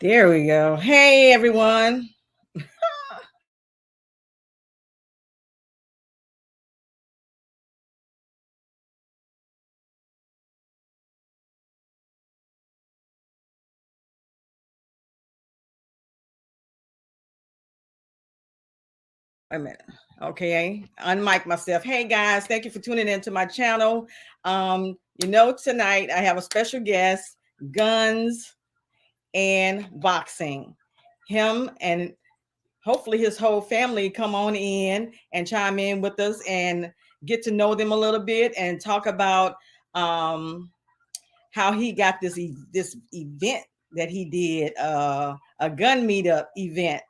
There we go. Hey, everyone. Wait a minute. Okay, unmic myself. Hey, guys. Thank you for tuning into my channel. Tonight I have a special guest, Guns and Boxing. Him and hopefully his whole family come on in and chime in with us and get to know them a little bit and talk about how he got this event that he did, a gun meetup event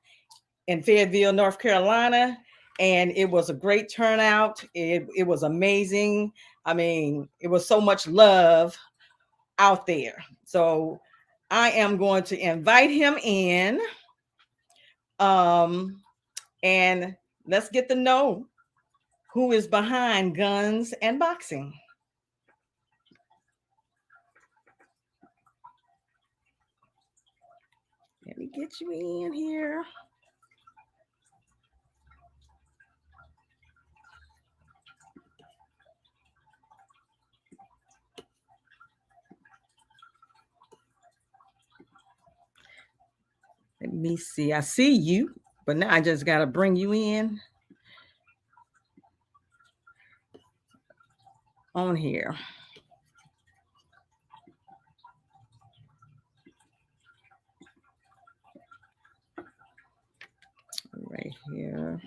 in Fayetteville, North Carolina. And it was a great turnout. It was amazing. I mean, it was so much love out there. So I am going to invite him in. And let's get to know who is behind Guns and Boxing. Let me get you in here. Let me see. I see you, but now I just got to bring you in on here. Right here.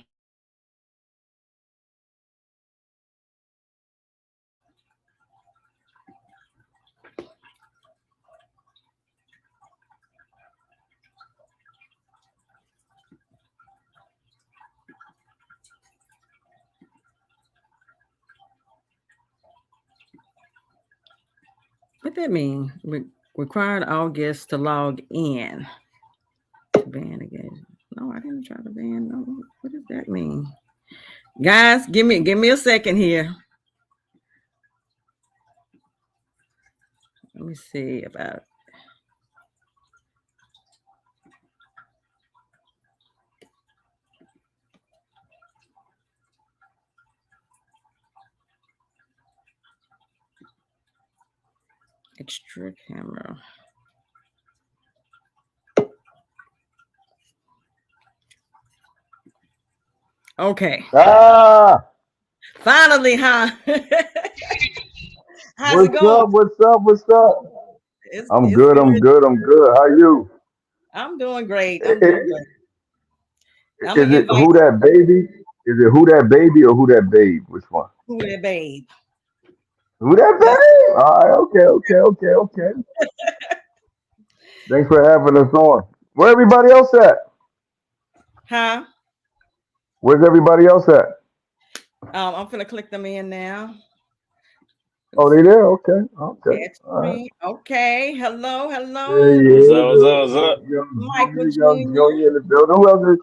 What that mean? Required all guests to log in. Ban again. No, I didn't try to ban. No, what does that mean? Guys, give me a second here. Let me see about extra camera. Okay. Finally, huh? How's it going? What's up? I'm It's good. I'm good. good. I'm good. How you? I'm doing great. I'm I- doing great. I'm Is gonna it invite who that baby? Is it who that baby or who that babe? Which one? who there, babe. Who that Yes. babe? All right. Okay. Thanks for having us on. Where everybody else at? Huh? Where's everybody else at? I'm gonna click them in now. Oh, Let's they see. there? Okay. Add All right. screen. Okay. Hello, Yeah, hello. What's yeah. up? What's up? What's up? Young Junior. Junior in the building. Who else is?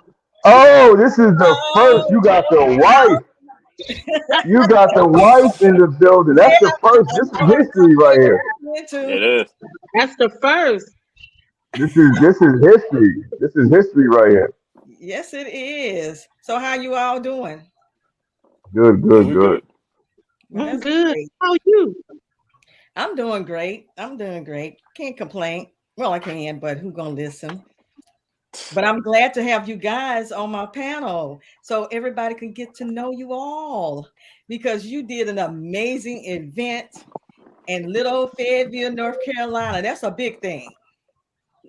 Oh, this is the first. Oh, You got the wow. wife. You got the wife in the building. Yeah, That's the first. This is history right here. me too. It is. That's the first. This is history. This is history right here. Yes, it is. So how you all doing? Good, good, We good. good. Well, I'm that's good. great. How are you? I'm doing great. I'm doing great. Can't complain. Well, I can, but who gonna listen? But I'm glad to have you guys on my panel so everybody can get to know you all because you did an amazing event in little Fayetteville, North Carolina. That's a big thing.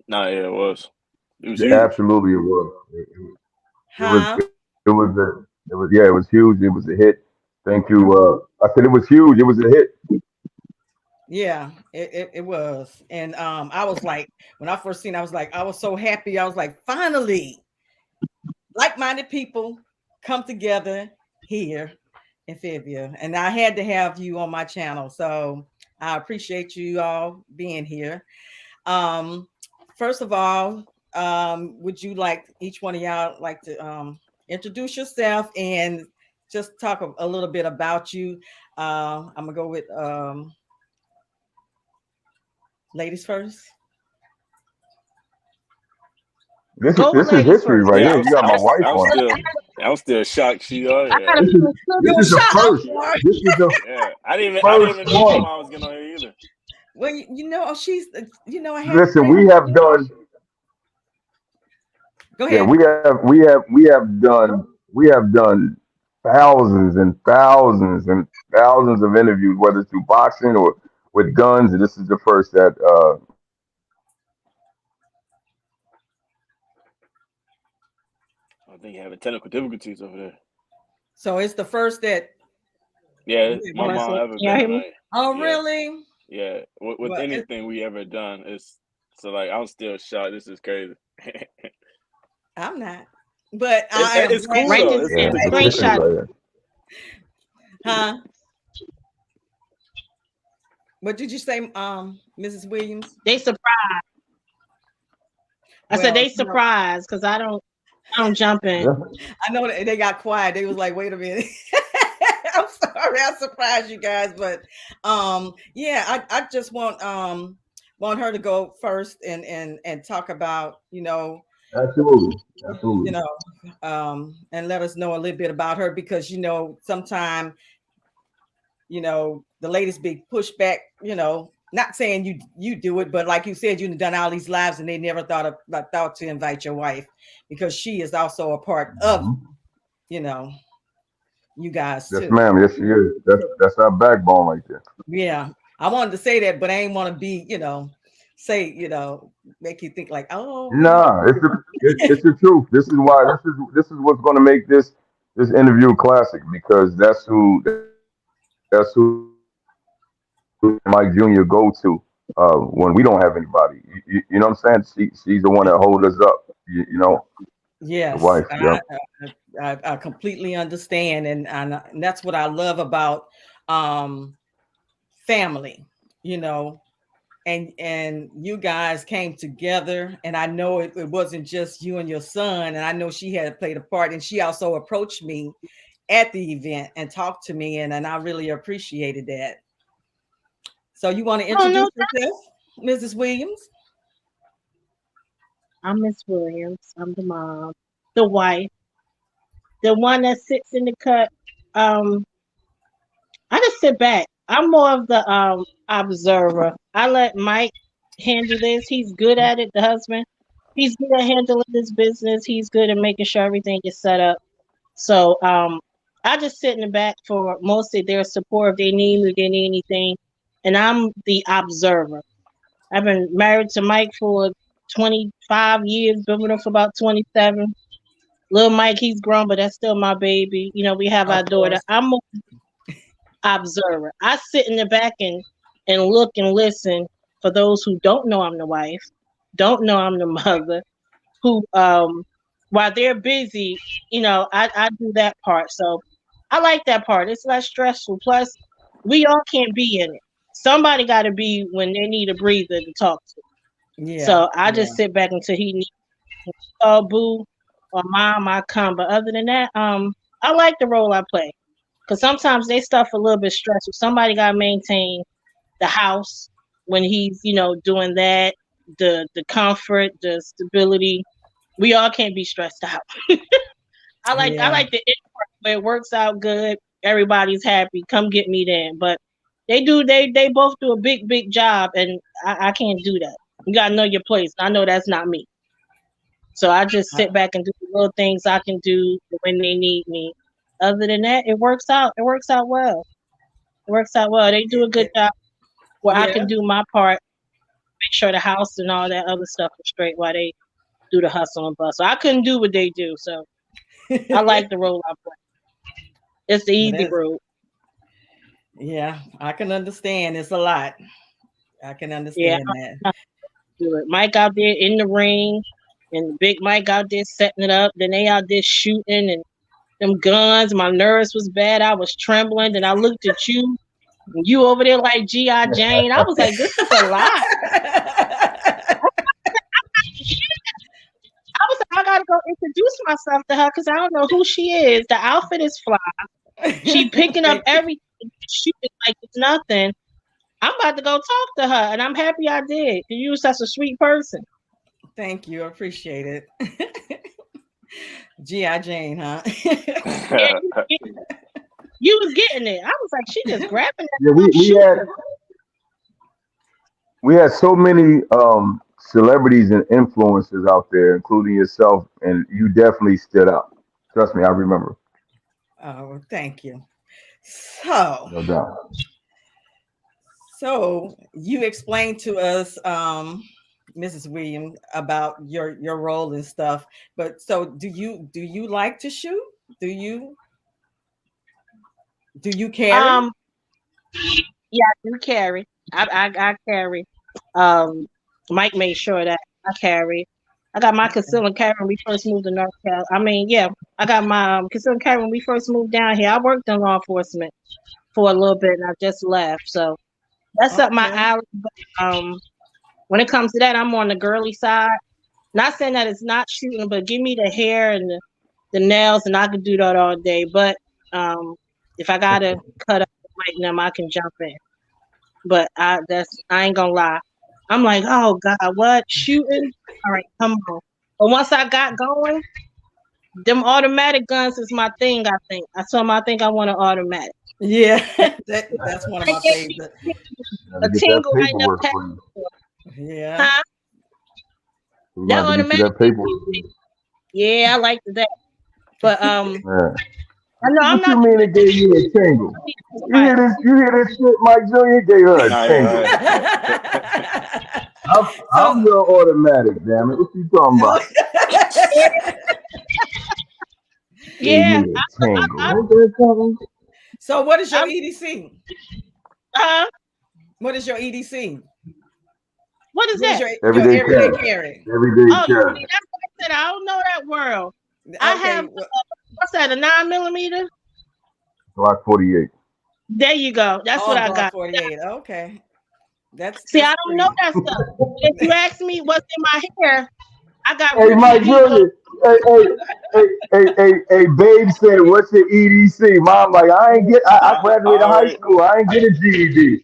Nah, yeah, it was. It was Yeah, huge. absolutely, it was. It was. Huh? It was. Yeah, it was huge. It was a hit. Thank you. I said it was huge. It was a hit. Yeah, it was. And I was like, when I first seen, I was like, I was so happy. I was like, finally, like-minded people come together here in Fayetteville. And I had to have you on my channel. So I appreciate you all being here. Um, First of all, would you like each one of y'all like to introduce yourself and just talk a little bit about you? I'm gonna go with ladies first. Gold This is ladies history first. right Yeah, here. You got my wife I'm on it. still, I'm still shocked. She, oh I yeah, gotta This is feel You this were is the shot. I'm first. sorry. This is the yeah. I didn't first even know one. Mama was getting on here either. Well, she's, I had to Listen, say that. Go yeah, ahead. we have done thousands and thousands and thousands of interviews, whether it's through boxing or with guns. And this is the first that I think you're having technical difficulties over there. So it's the first that. Yeah, my Am I mom saying? ever Can y'all been hear on me? here. Oh, Yeah, really? yeah. With Well, anything we ever done, it's so like I'm still shocked. This is crazy. I'm not. But I am It's glad cool Write she though. this was yeah, down. It's it's cool history though. Screenshot it. right here. huh? What did you say, Mrs. Williams? They surprised. I said Well, they surprised because I don't jump in. Yeah. I know that they got quiet. They was like, wait a minute. I'm sorry, I surprised you guys, but yeah, I just want her to go first and talk about, Absolutely, you absolutely. know, and let us know a little bit about her because sometimes the ladies be pushed back, not saying you do it, but like you said, you've done all these lives and they never thought to invite your wife because she is also a part of, Mhm. you know, you guys Yes, too. ma'am. Yes, she is. That's our backbone right there. Yeah. I wanted to say that, but I ain't want to be, say, make you think like, oh, Nah, it's the truth. This is what's going to make this interview a classic because that's who Mike Jr. go to when we don't have anybody. You know what I'm saying? She's the one that hold us up. The yes, wife. Yep. I completely understand. And that's what I love about um, family, you know, and you guys came together and I know it wasn't just you and your son and I know she had played a part and she also approached me at the event and talked to me and I really appreciated that. So you want to Oh no, introduce yourself, Mrs. Williams? I'm Miss Williams. I'm the mom, the wife, the one that sits in the cut. Um, I just sit back. I'm more of the observer. I let Mike handle this. He's good at it, the husband. He's good at handling this business. He's good at making sure everything is set up. So I just sit in the back for mostly their support if they need me, if they need anything. And I'm the observer. I've been married to Mike for 25 years, been with him for about 27. Little Mike, he's grown, but that's still my baby. We have Of our daughter. course. I'm a observer. I sit in the back and look and listen for those who don't know I'm the wife, don't know I'm the mother, who while they're busy, I do that part. So I like that part. It's less stressful. Plus, we all can't be in it. Somebody got to be when they need a breather to talk to. Yeah, So I yeah, just sit back until he needs boo or mom, I come. But other than that, I like the role I play because sometimes they stuff a little bit stressful. Somebody got to maintain the house when he's doing that, the comfort, the stability. We all can't be stressed out. I yeah. like the end part where it works out good. Everybody's happy. Come get me then. But they both do a big job, and I can't do that. You gotta know your place. I know that's not me. So I just Uh, sit back and do the little things I can do when they need me. Other than that, it works out. It works out well. It works out well. They do a good job where I yeah. can do my part, make sure the house and all that other stuff is straight while they do the hustle and bustle. I couldn't do what they do, so I like the role I play. It's the Well, easy that's, road. yeah, I can understand. It's a lot. I can Yeah, understand that. I do it. Mike out there in the ring, and Big Mike out there setting it up. Then they out there shooting and them guns. My nerves was bad. I was trembling. Then I looked at you, and you over there like G.I. Jane. I was like, this is a lot. I was like, I gotta go introduce myself to her because I don't know who she is. The outfit is fly. She picking up Thank you. everything, shooting like it's nothing. I'm about to go talk to her, and I'm happy I did. You was such a sweet person. Thank you. I appreciate it. G.I. Jane, huh? Yeah, you was getting it. I was like, she just grabbing that Yeah, stuff, shooting. we had so many celebrities and influencers out there, including yourself, and you definitely stood out. Trust me, I remember, Oh, thank you. So, no doubt. so you explained to us, Mrs. Williams, about your role and stuff. But so, do you like to shoot? Do you do you carry? Um, yeah, I do carry. I carry. Um, Mike made sure that I carry. I got my concealed carry when we first moved to North Carolina. I mean, yeah, I got my concealed carry when we first moved down here. I worked in law enforcement for a little bit, and I just left. So that's up my Okay. alley. But, when it comes to that, I'm on the girly side. Not saying that it's not shooting, but give me the hair and the nails, and I can do that all day. But um, if I gotta cut up like them, I can jump in. But I ain't gonna lie. I'm like, oh God, what shooting? All right, come on. But once I got going, them automatic guns is my thing. I think I told him I think I want an automatic. Yeah, that's one of It my gave favorite. me Got a to get that tingle I never paperwork had for you. before. Yeah. Huh? We're That gonna have to get you automatic that gives paperwork. me, yeah, I liked that. But Yeah. I know I'm What you not mean it gave you a tingle? the You fight. hear this? You hear this shit, Mike Jr. gave her a Nah, tingle. yeah. I'm, So, I'm your automatic, damn it. What you talking about? Gave Yeah, me a tingle. I, Ain't that something? so what is your I'm EDC? uh, What is your EDC? what is What is that? your Everyday everyday carry. carry? Everyday Oh, see, carry. that's what I said. I don't know that world. I have Okay. Well, what's that? A 9 millimeter? Glock 48. There you go. That's what oh, I Glock got. 48. Okay. See, That's I don't know pretty. that stuff. If you ask me what's in my hair, I got Hey, Ricky Mike P. Jr. Hey, Babe said, "What's your EDC?" Mom, like, I I graduated high already, school. I ain't get a GED.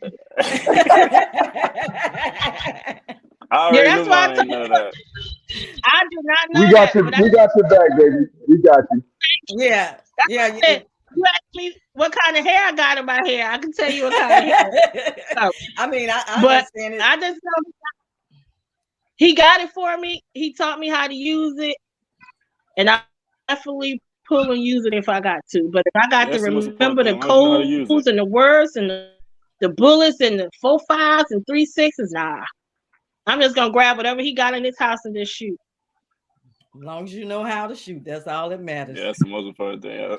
I Yeah, already knew that's why I mine told ain't know that. I do not know that. But We got your back, baby. We got you. Yeah. that's Yeah. what I said. You ask me what kind of hair I got in my hair, I can tell you what kind of hair. So, I mean, I but understand it. I just know he got it for me. He taught me how to use it, and I definitely pull and use it if I got to. But if I got to That's the most remember important the thing. As long as you know how to codes use and it. the words and the bullets and the 4.5s and 3.6s, nah. I'm just gonna grab whatever he got in his house and just shoot. As long as you know how to shoot, that's all that Yeah, matters. that's the most important thing.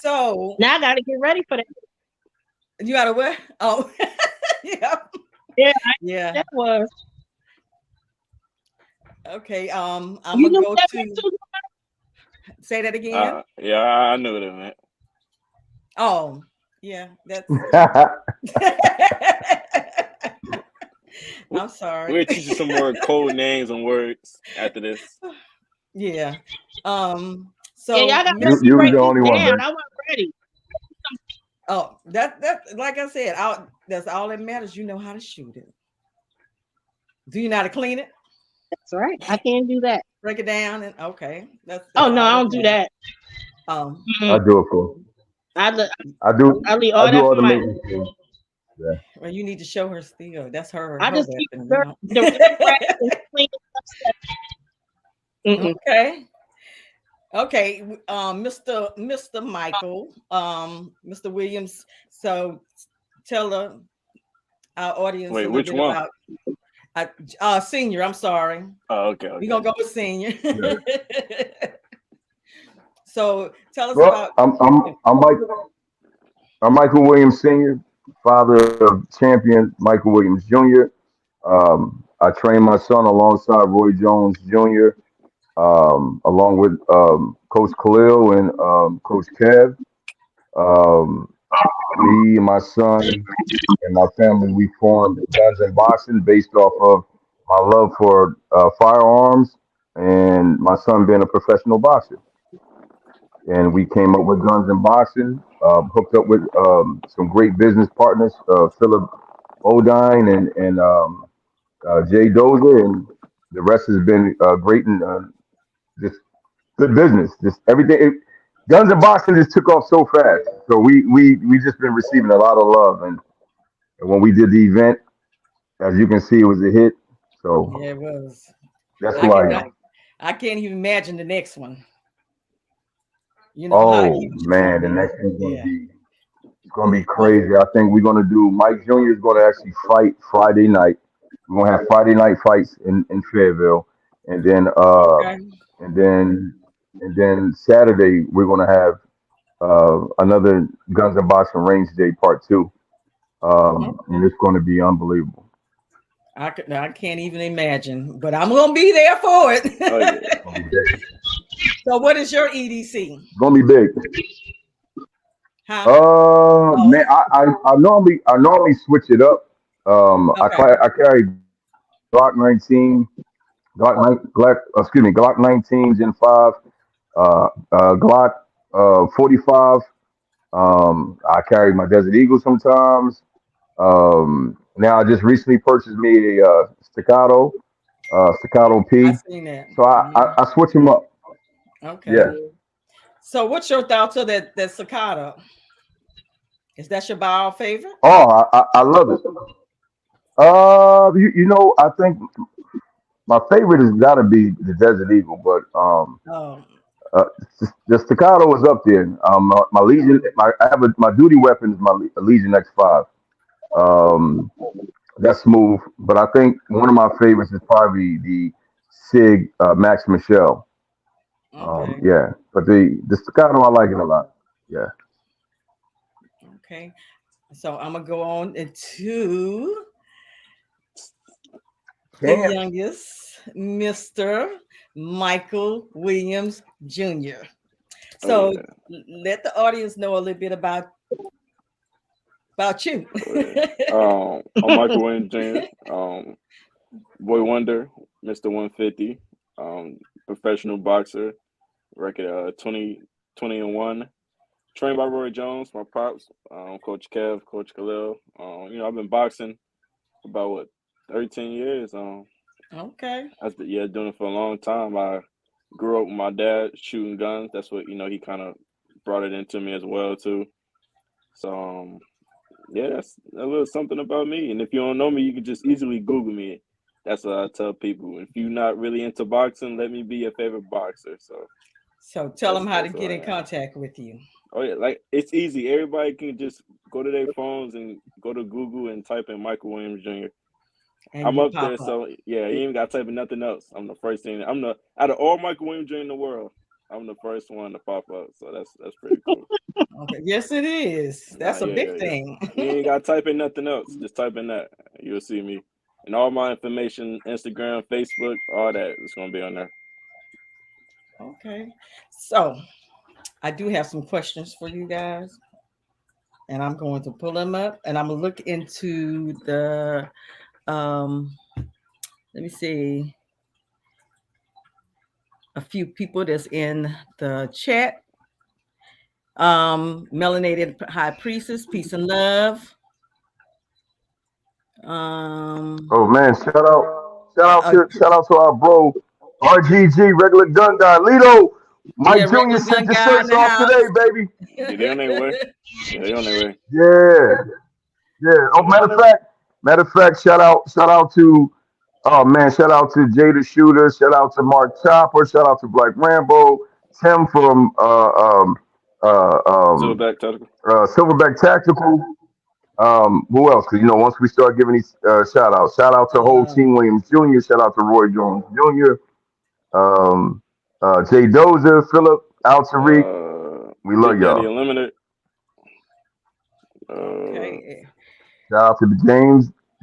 So Now I gotta get ready for that. you gotta what? Oh, yeah, Yeah, yeah. that was. Okay. I'm You gonna knew go that meant to too. say that again. Yeah, I knew that, man. Oh, yeah. That's. We, I'm sorry. we'll teach you some more code names and words after this. Yeah. Yeah, So y'all gotta let Miss. me You was break the this only one, down. baby. I wasn't ready. Oh, that like I said, that's all that matters. You know how to shoot it. Do you know how to clean it? That's right. I can't do that. Break it down and okay. Oh That's no, all I that don't do matters. that. Um, I Mm, do it for. I le- I do. I leave I all do that all for the Mike. maintenance. For you. Yeah. well, you need to show her still. That's I her just keep weapon, you the know. the red racks and clean stuff. Mm-mm. Okay. Okay. Mr. Michael, Mr. Williams. So tell our audience Wait, a little which bit one? about senior. I'm sorry. Oh, okay, We're okay. gonna go with senior. Yeah. So tell us Well, about I'm Michael Williams Sr., father of champion Michael Williams Jr. I train my son alongside Roy Jones Jr., along with Coach Khalil and Coach Kev. Um, Me and my son and my family, we formed Guns and Boxing based off of my love for firearms and my son being a professional boxer. And we came up with Guns and Boxing, hooked up with some great business partners, Philip Bodine and Jay Dozer, and the rest has been great and just good business. Just everything. Guns and Boxing just took off so fast. So we just been receiving a lot of love, and when we did the event, as you can see, it was a hit. Yeah, So it was. that's I who can I I, am. I can't even imagine the next one. You know how Oh huge it's gonna man, the be. next one's gonna Yeah. be it's gonna be Oh, crazy. I think we're gonna do Mike Jr. is gonna actually fight Friday night. We're gonna have Friday night fights in Fayetteville, and then okay. and then and then Saturday we're gonna have another Guns and Boxing Range Day Part Two. And Okay. it's gonna be unbelievable. I can't even imagine, but I'm gonna be there for Oh yeah. it. It's gonna be big. So, what is your EDC? It's gonna be big. Huh? Oh, Man, I normally switch it up. okay. I carry Glock 19, Glock 19 Gen 5, Glock 45. I carry my Desert Eagle sometimes. Now I just recently purchased me a Staccato I P. seen that. So I switch them up. Okay. Yeah. So, what's your thoughts of that cicada? Is that your bio favorite? Oh, I love it. I think my favorite has got to be the Desert Eagle, but Oh, uh, the Staccato is up there. My Legion, my duty weapon is my Legion X5. Um, that's smooth, but I think one of my favorites is probably the Sig Max Michelle. okay. Yeah, but the Staccato I like it a lot. Yeah. Okay. So, I'm gonna go on into the Damn. youngest, Mr. Michael Williams Jr. Oh So, yeah. let the audience know a little bit about you. Oh yeah. I'm Michael Wayne Jr. Boy Wonder, Mr. 150. Professional boxer. Record 20 and 1. Trained by Roy Jones, my pops, Coach Kev, Coach Khalil. I've been boxing for about 13 years. Okay. I've been doing it for a long time. I grew up with my dad shooting guns. That's what he kind of brought it into me as well too. So that's a little something about me. And if you don't know me, you can just easily Google me. That's what I tell people. If you're not really into boxing, let me be your favorite boxer. So So tell that's them how to that's what get in I am. contact with you. Oh yeah, like it's easy. Everybody can just go to their phones and go to Google and type in Michael Williams Jr. And I'm you up pop there, up. so yeah, you ain't got to type in nothing else. I'm the first thing. I'm the out of all Michael Williams Jr. in the world, I'm the first one to pop up. So that's pretty cool. Okay. Yes, it is. Nah, That's a big yeah. thing. You ain't got to type in nothing else. Just type in that. You'll see me. And all my information, Instagram, Facebook, all that is gonna be on there. Okay. So I do have some questions for you guys, and I'm going to pull them up, and I'm gonna look into the let me see, a few people that's in the chat. Melanated High Priestess, peace and love. Um, Oh man, uh, shout out to our bro RGG, regular gun guy. Lito, yeah, Mike Jr. regular sent gun your guy in shirts the off house. today, baby. Yeah, they on their way. Yeah, they on their way. Yeah, yeah. Oh, matter of fact, shout out to oh man, shout out to Jada Shooter, shout out to Mark Chopper, shout out to Black Rambo, Tim from uh, um, Silverback tactical. Silverback Tactical. Who else? Because once we start giving these shout out to whole um, team Williams Jr., shout out to Roy Jones Jr., um, Jay Dozer, Philip, Al Tariq. We love Big Daddy y'all. Unlimited. Uh, okay. Shout out to the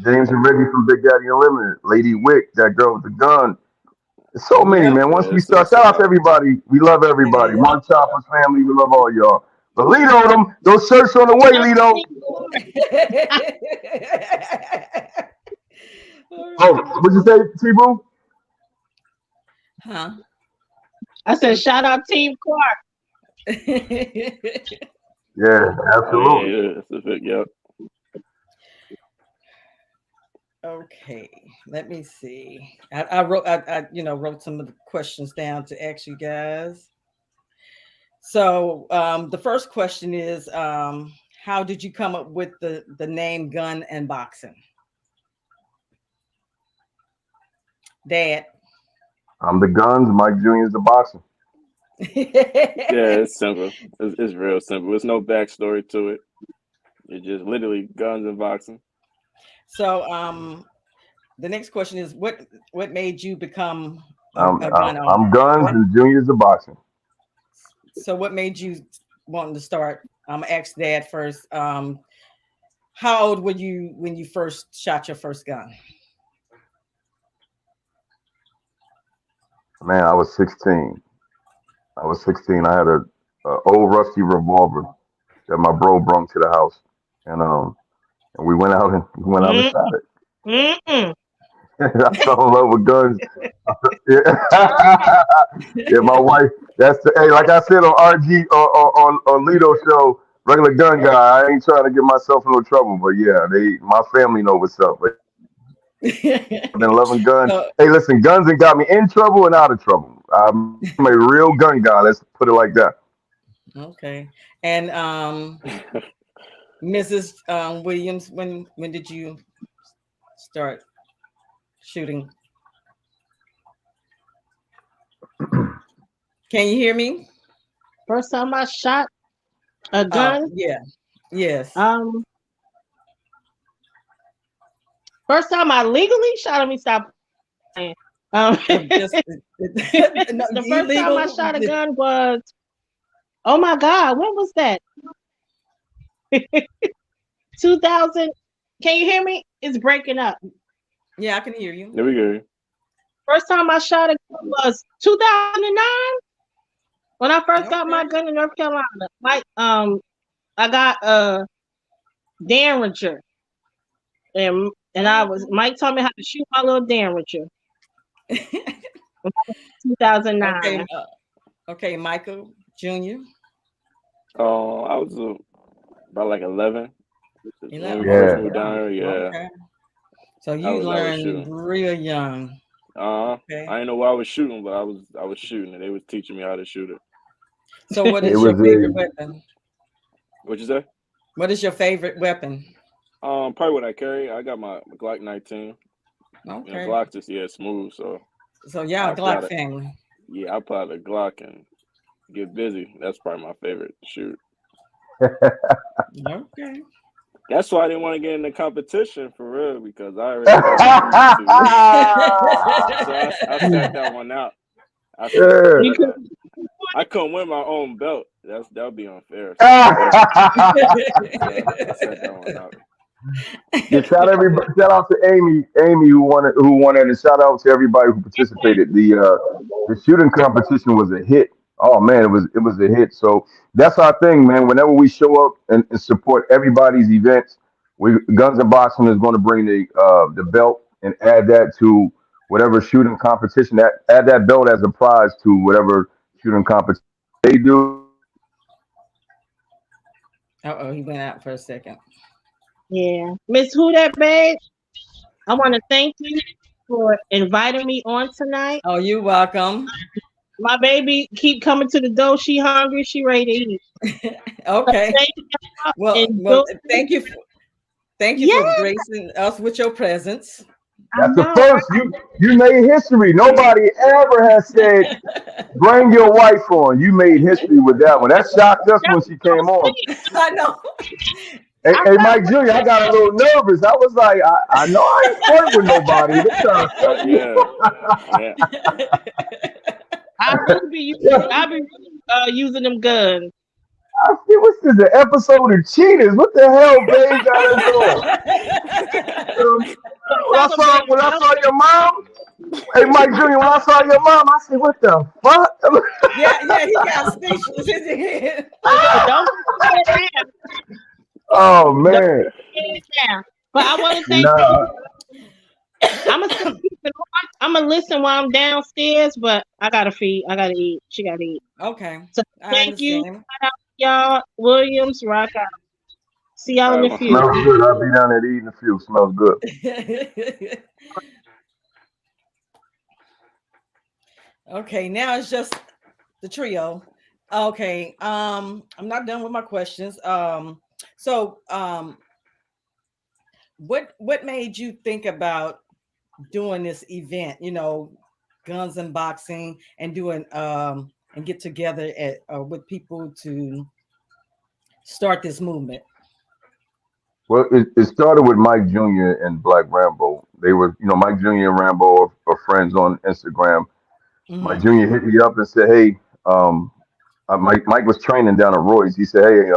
James and Reggie from Big Daddy Unlimited, Lady Wick, that girl with the gun. There's so many, Yep. man. Once yeah, we start, it's a shout out to lot. everybody. We love everybody. Yeah. Mark Chopper's family, we love all y'all. But Lito, those shirts on the way, Shout out Lito. to you. All Oh, right. what'd you say, T-Boo? Huh? I said, shout out Team Clark. Yeah, Oh yeah, absolutely. it's a big yep. Okay, let me see. I wrote some of the questions down to ask you guys. So the first question is, how did you come up with the name Gun and Boxing, Dad? I'm the guns. Mike Jr. is the boxing. Yeah, it's simple. It's real simple. There's no backstory to it. It's just literally guns and boxing. So the next question is, what made you become I'm, a I'm, gun I'm owner? guns What? and Junior is the boxing. So what made you wanting to start? I'm gonna ask Dad first. How old were you when you first shot your first gun? Man, I was 16. I was 16. I had a old rusty revolver that my bro brought to the house, and we went out and Mm, shot it. mm-mm. I fell in love with guns. Yeah, yeah. My wife. That's the hey. Like I said on RG on Lido show, regular gun guy. I ain't trying to get myself in no trouble, but yeah, my family know what's up. But yeah, I've been loving guns. So Hey, listen, guns and got me in trouble and out of trouble. I'm a real gun guy. Let's put it like that. okay, and Mrs. Williams, when did you start shooting? Can you hear me? First time I shot a gun, Yeah, yes. um, first time I legally shot. Let me stop playing. Just no, The first time I illegal. shot a gun was, oh my God, when was that? 2000. Can you hear me? It's breaking up. Yeah, I can hear you. There we go. First time I shot a gun was 2009 when I first got my Okay. gun in North Carolina. I got a Derringer, and I was Oh, Mike taught me how to shoot my little Derringer. okay. 2009. Okay, Michael Jr. I was about like 11 when we 11. Oh, first Yeah. moved down here. Yeah, okay. So I you was I was learned shooting. real young. I Okay. didn't know what I was shooting, but I was shooting, and they was teaching me how to shoot it. So what It is your was favorite a weapon? What you say? What is your favorite weapon? Probably what I carry. I got my Glock 19. Okay. Glock just smooth. So So y'all I apply Glock the family. I apply the Glock and get busy. That's probably my favorite shoot. Okay. That's why I didn't want to get in the competition for real because I already know I lose to it. So I sat that one out. I said, yeah. You could, I couldn't win my own belt. That would be unfair. So I sat that one out. Yeah, shout out to Amy who won it, and shout out to everybody who participated. The shooting competition was a hit. Oh man, it was a hit. So that's our thing, man. Whenever we show up and support everybody's events, we Guns and Boxing is going to bring the belt and add that to whatever shooting competition. Add that belt as a prize to whatever shooting competition they do. Oh, he went out for a second. yeah. Miss Who That Babe, I want to thank you for inviting me on tonight. Oh, you're welcome. My baby keep coming to the door. She hungry. She ready to eat. So Okay. thank y'all. Well, Enjoy. thank you for Yeah, gracing us with your presence. I That's the know, first. You made history. Nobody ever has said bring your wife on. You made history with that one. That shocked us right? when she came on. I know. Hey, I hey know. Mike Jr., I got a little nervous. I was like, I know I ain't flirt with nobody. They trying to set me Yeah, yeah. I really be using. up. I be using them guns. I see what's this, an episode of Cheaters? What the hell, babe, got us on? So When I tell them, saw baby, when I don't. saw your mom, hey Mike Jr., when I saw your mom, I said, what the fuck? Yeah, he got speechless. Don't get scared now. Oh Don't man. get scared now. But I want to thank you. Nah. I'm gonna still keep it on. I'm gonna listen while I'm downstairs, but I gotta feed. I gotta eat. She gotta eat. Okay, So I thank you, understand. y'all. Williams, rock out. See y'all in All a right, few. Smells good. I'll be down there eating a few. Smells good. Okay, now it's just the trio. Okay, I'm not done with my questions. So what made you think about doing this event? Guns and boxing, and doing and get together at with people to start this movement. Well, it started with Mike Jr. and Black Rambo. They were, Mike Jr. and Rambo are friends on Instagram. Mike Hmm. Jr. hit me up and said, "Hey, Mike was training down at Roy's. He said, "Hey,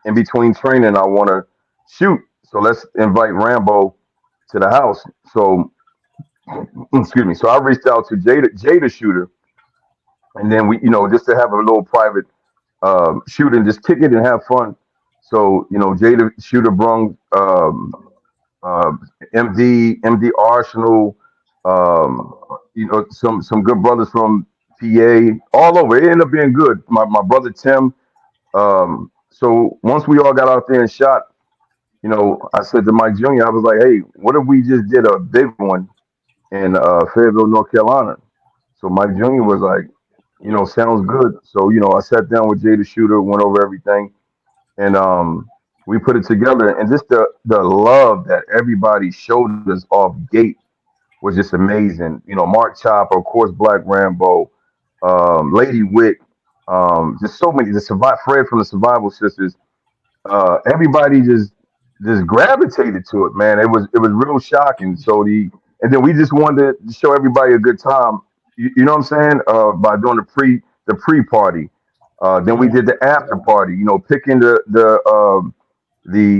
in between training, I want to shoot. So let's invite Rambo to the house." So, excuse me. So I reached out to Jada Shooter, and then we, just to have a little private shoot and just kick it and have fun. So, Jada Shooter brung uh, MD Arsenal, some good brothers from PA, all over. It ended up being good. My brother Tim. So once we all got out there and shot, I said to Mike Jr., I was like, hey, what if we just did a big one in Fayetteville, North Carolina? So Mike Jr. was like, sounds good. So, I sat down with Jada Shooter, went over everything, and we put it together. And just the love that everybody showed us off gate was just amazing. Mark Chopper, of course, Black Rambo, Lady Wick, just so many. The survive Fred from the Survival Sisters. Everybody just gravitated to it, man. It was real shocking. And then we just wanted to show everybody a good time. You know what I'm saying? By doing the pre party. Then we Yeah. did the after party. Picking the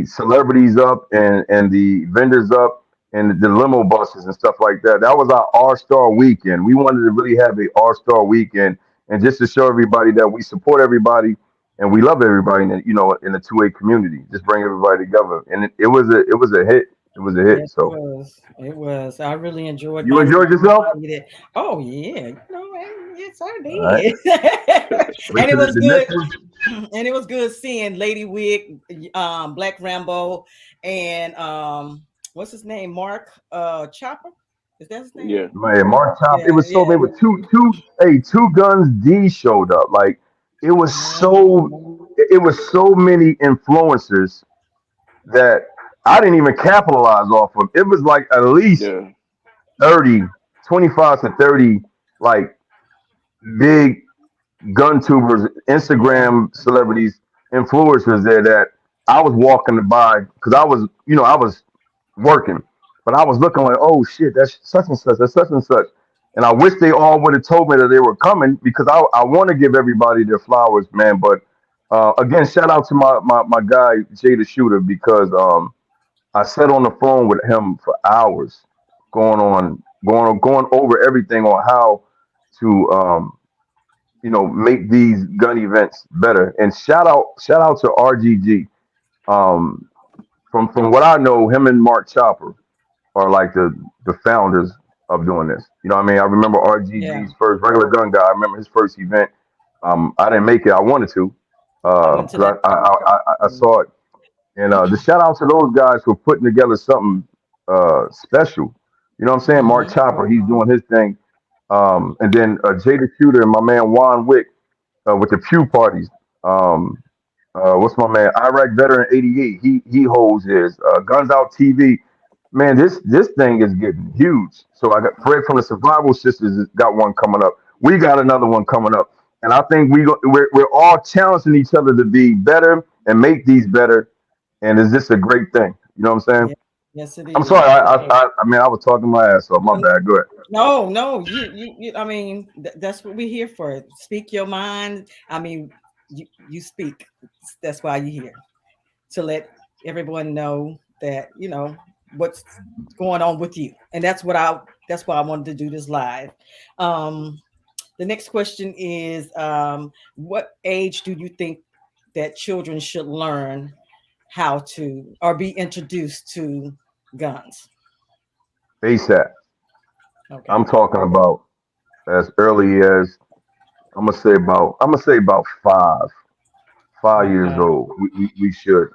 celebrities up and the vendors up and the limo buses and stuff like that. That was our All Star weekend. We wanted to really have a All Star weekend, and just to show everybody that we support everybody and we love everybody in the 2A community. Just bring everybody together, and it was a hit. It was a hit. Yes, it So was. It was. I really enjoyed you myself. enjoyed yourself. Oh yeah, yes, I All right. did. Wait And it till was the good. next one. And it was good seeing Lady Wig, Black Rambo, and what's his name? Mark Chopper. Is that his name? yeah, Man, Mark Top. It Yeah, was so yeah. many with two guns. D showed up. Like it was so Mhm. it was so many influencers that I didn't even capitalize off of. It was like at least yeah, 30, 25 to 30 like big gun tubers, Yeah. Instagram celebrities, influencers there that I was walking by because I was working, but I was looking like, oh shit, that's such and such, that's such and such. And I wish they all would have told me that they were coming because I want to give everybody their flowers, man. But again, shout out to my guy Jada Shooter because I sat on the phone with him for hours, going over everything on how to make these gun events better. And shout out to RGG. Um, from what I know, him and Mark Chopper are like the founders of doing this. You know what I mean? I remember Yeah. RGG's first regular gun guy. I remember his first event. I didn't make it. I wanted to I went to because that. I saw it. And the shout out to those guys for putting together something special. You know what I'm saying? Mark Hmm. Chopper, he's doing his thing. And then Jada Shooter and my man Juan Wick with the Pew parties. Um, what's my man? Iraq veteran 88. He holds his Guns Out TV. Man, this thing is getting huge. So I got Fred from the Survival Sisters has got one coming up. We got another one coming up, and I think we're all challenging each other to be better and make these better. And it's just a great thing. You know what I'm saying? Yeah. Yes, it I'm is. sorry. I mean, I was talking my ass off. My bad. Go ahead. No, no, you I mean, that's what we're here for. Speak your mind. I mean, you speak. That's why you're here, to let everyone know that what's going on with you. And that's why I wanted to do this live. Um, the next question is, what age do you think that children should learn how to or be introduced to guns? ASAP. Okay. I'm talking about as early as I'm gonna say about 5 years Okay. old. We should.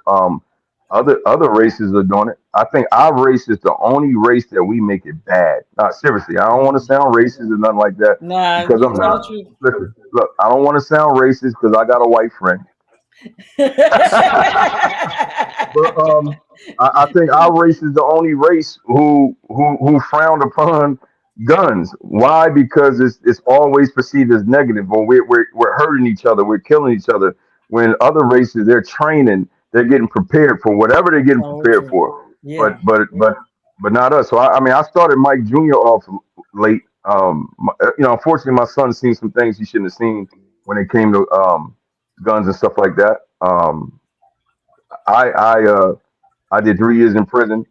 Other races are doing it. I think our race is the only race that we make it bad. Not seriously. I don't want to sound racist or nothing like that Nah, because you I'm tell the not. truth. Listen, look, I don't want to sound racist because I got a white friend. But I think our race is the only race who frowned upon guns. Why? Because it's always perceived as negative, or we're hurting each other, we're killing each other. When other races, they're training, they're getting prepared for whatever they're getting So prepared true. for. Yeah. But not us. So I mean, I started Mike Jr. off late. Unfortunately, my son seen some things he shouldn't have seen when it came to guns and stuff like that. I I uh I did 3 years in prison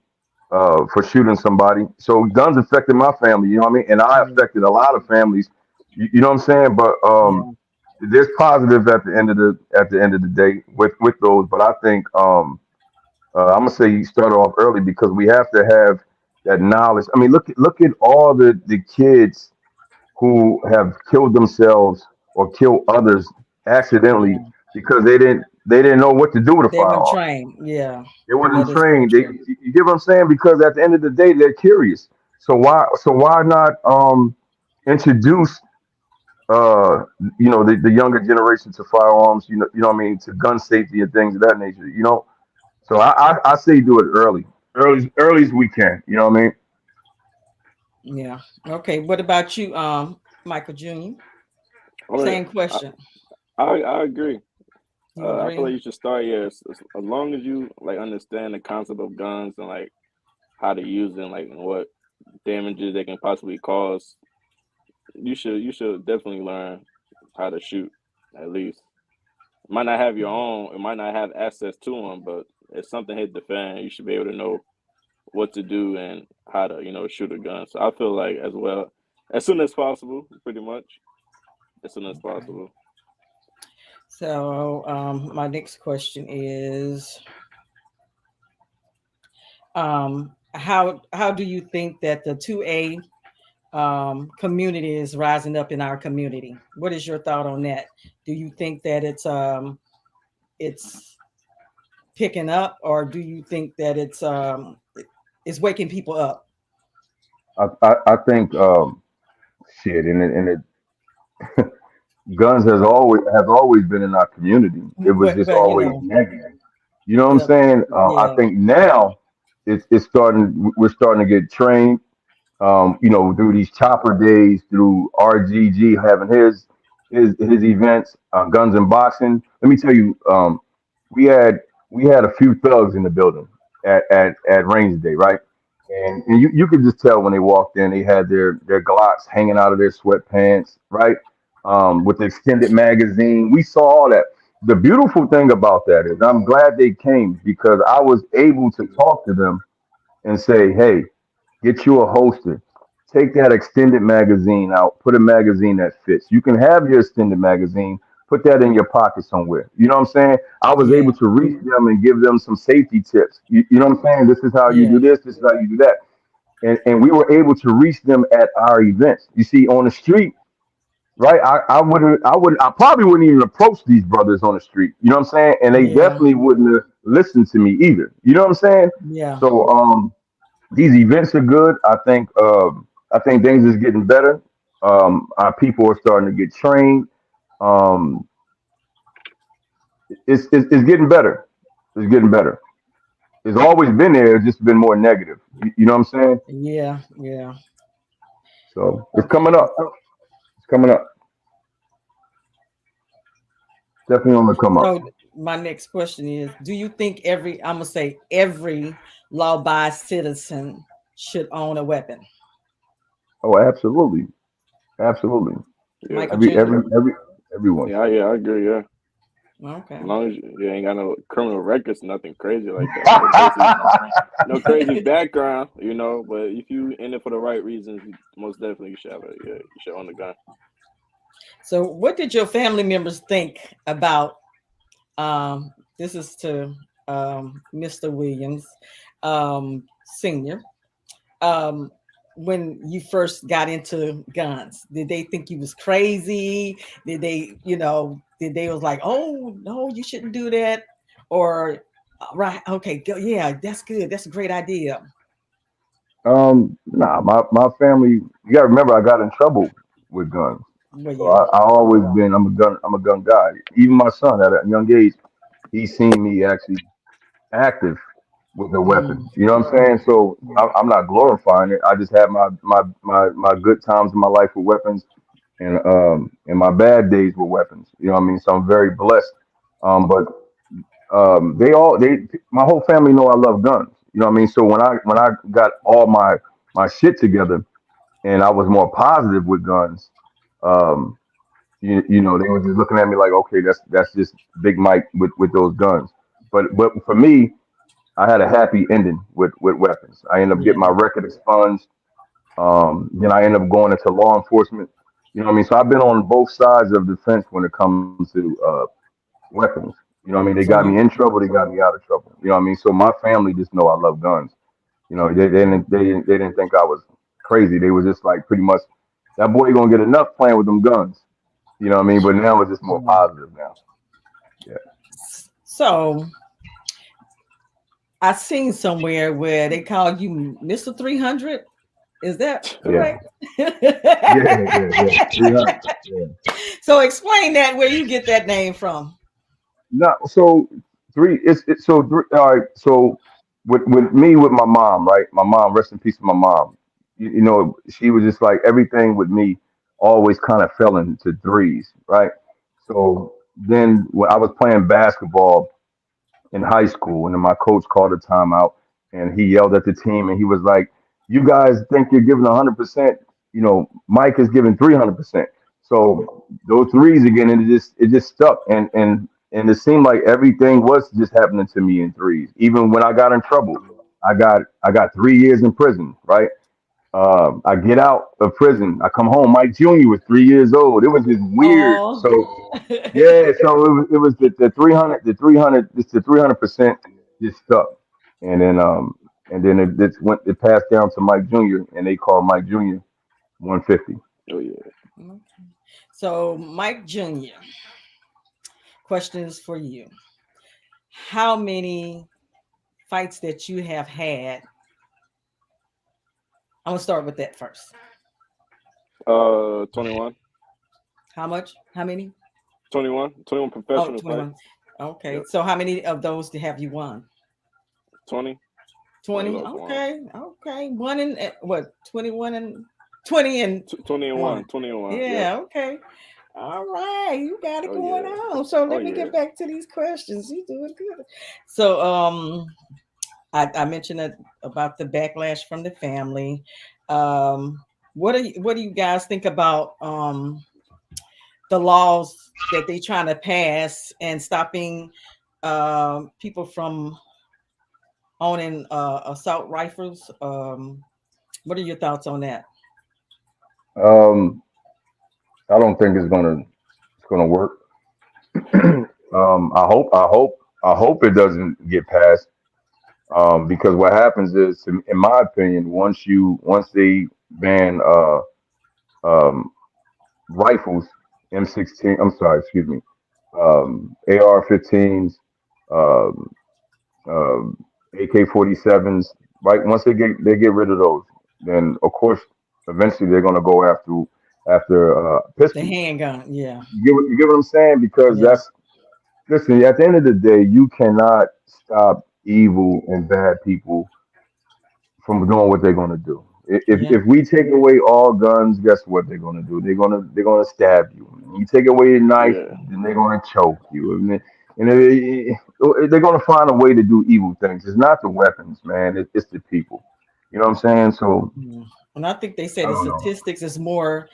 for shooting somebody. So guns affected my family, you know what I mean? And I Yeah. affected a lot of families. You know what I'm saying? But Yeah. there's positives at the end of the day with those. But I think I'm gonna say you start off early because we have to have that knowledge. I mean, look at all the kids who have killed themselves or killed others accidentally Yeah. because they didn't know what to do with a They weren't firearm. trained. Yeah. They wasn't That is so trained. true. You get what I'm saying? Because at the end of the day, they're curious. So why not introduce the younger generation to firearms? You know what I mean, to gun safety and things of that nature. So I say do it early as we can. You know what I mean? Yeah. Okay. What about you, Michael Jr.? I mean, Same question. I agree. You I feel agree? like you should start, yeah, as long as you like understand the concept of guns and like how to use them, like and what damages they can possibly cause. You should definitely learn how to shoot at least. It might not have your own, it might not have access to them, but if something hit the fan, you should be able to know what to do and how to shoot a gun. So I feel like as well as soon as possible, pretty much as soon as Okay. possible. So, my next question is, how do you think that the 2A community is rising up in our community? What is your thought on that? Do you think that it's picking up, or do you think that it's waking people up? I think shit, and guns has always been in our community. It was just But always negative. You know what I'm the saying? I yeah, think now it's starting. We're starting to get trained. Through these chopper days, through RGG having his events, guns and boxing. Let me tell you, we had we had a few thugs in the building at range day, right? And you could just tell when they walked in, they had their Glocks hanging out of their sweatpants, right? With the extended magazine. We saw all that. The beautiful thing about that is I'm glad they came because I was able to talk to them and say, hey, get you a holster. Take that extended magazine out. Put a magazine that fits. You can have your extended magazine. Put that in your pocket somewhere. You know what I'm saying? I was yeah, able to reach them and give them some safety tips. You know what I'm saying? This is how you yeah, do this. This is how you do that. And we were able to reach them at our events. You see, on the street, right? I probably wouldn't even approach these brothers on the street. You know what I'm saying? And they yeah, definitely wouldn't have listened to me either. You know what I'm saying? yeah, So these events are good. I think things is getting better. Our people are starting to get trained. Um, it's getting better. It's getting better. It's always been there. It's just been more negative. You know what I'm saying? yeah, yeah. So it's coming Okay. up. It's coming up. Definitely on the come up. So my next question is: do you think I'm gonna say every law-abiding citizen should own a weapon? Oh, absolutely, absolutely. Yeah, Michael Every Jr. every every everyone yeah, should. yeah, I agree. Yeah, Okay. as long as you ain't got no criminal records, nothing crazy like that, no crazy background, But if you in it for the right reasons, most definitely you should have you should own a gun. So, what did your family members think about? This is to Mr. Williams, Senior. Um, when you first got into guns, did they think you was crazy? Did they was like, oh no, you shouldn't do that, or Right. Okay. Yeah, that's good. That's a great idea. Nah, my family. You gotta remember, I got in trouble with guns, Well, so yeah. I always been. I'm a gun guy. Even my son at a young age, he's seen me actually active with a weapon. Mm, You know what I'm saying? So yeah. I'm not glorifying it. I just have my good times in my life with weapons, and my bad days with weapons. You know what I mean? So I'm very blessed. But they my whole family know I love guns. You know what I mean? So when I got all my shit together and I was more positive with guns, um, you know, they were just looking at me like, okay, that's just Big Mike with those guns. But for me, I had a happy ending with weapons. I ended up getting Yeah. my record expunged. Then I ended up going into law enforcement. You know what I mean? So I've been on both sides of the fence when it comes to weapons. You know what I mean? They got So me in you, trouble. They got me out of trouble. You know what I mean? So my family just know I love guns. You know, they didn't think I was crazy. They was just like pretty much that boy gonna get enough playing with them guns. You know what I mean? But now it's just more yeah. positive now. Yeah, So I seen somewhere where they call you Mr. 300. Is that yeah, correct? yeah. 300. Yeah. So explain that where you get that name from. No, so three. It's so three. All right. So with me with my mom, right? My mom, rest in peace, to my mom. You know, she was just like everything with me always kind of fell into threes, right? So then when I was playing basketball in high school, and then my coach called a timeout, and he yelled at the team, and he was like, "You guys think you're giving 100%? You know, Mike is giving 300%. So those threes again, and it just stuck, and it seemed like everything was just happening to me in threes. Even when I got in trouble, I got 3 years in prison, right? I get out of prison. I come home. Mike Jr. was 3 years old. It was just weird. Oh. So yeah, so it was the 300, just the 300% just stuck, and then it passed down to Mike Jr. and they called Mike Jr. 150. Oh yeah. Okay. So Mike Jr., questions for you. How many fights that you have had? I'm gonna start with that first. 21, How much? How many? 21 Oh, professional 21. fights. Okay. Yep. So how many of those have you won? 20, 20 of 20. those ones. Okay. Okay. One and what? 21 and 20 and 20 and one. 1, 20 and 1. Yep. Yeah. Okay. All right. You got it Oh going yeah. on. So Oh let me yeah. get back to these questions. You doing good. So I mentioned that about the backlash from the family. Um what do you guys think about the laws that they trying to pass and stopping people from owning assault rifles? What are your thoughts on that? Um, I don't think it's gonna work. I hope it doesn't get passed. Because what happens is, in my opinion, once they ban um, rifles, M16. I'm sorry, excuse me, AR-15s, um, AK-47s. Right, once they get rid of those, then of course eventually they're gonna go after The pistols. handgun, yeah, You get what I'm saying? Because yeah, that's listen. At the end of the day, you cannot stop evil and bad people from doing what they're going to do. yeah, If we take away all guns, guess what they're going to do? They're gonna stab you. You take away a knife, Yeah. then they're going to choke you. They're going to find a way to do evil things. It's not the weapons, man. It's the people. You know what I'm saying? So yeah. And I think they say I the don't know. statistics is more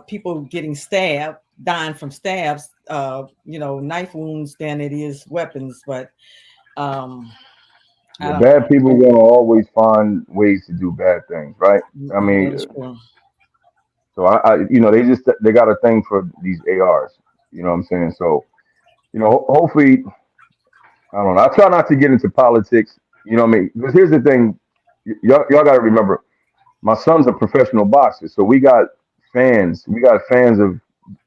people getting stabbed, dying from stabs, knife wounds than it is weapons. But um, I Yeah, don't bad know. people are going to always find ways to do bad things, right? I Yeah, mean, that is Yeah. true. so they got a thing for these ARs. You know what I'm saying? So hopefully I don't know. I try not to get into politics. You know what I mean? Because here's the thing, y'all got to remember, my son's a professional boxer, so we got fans. We got fans of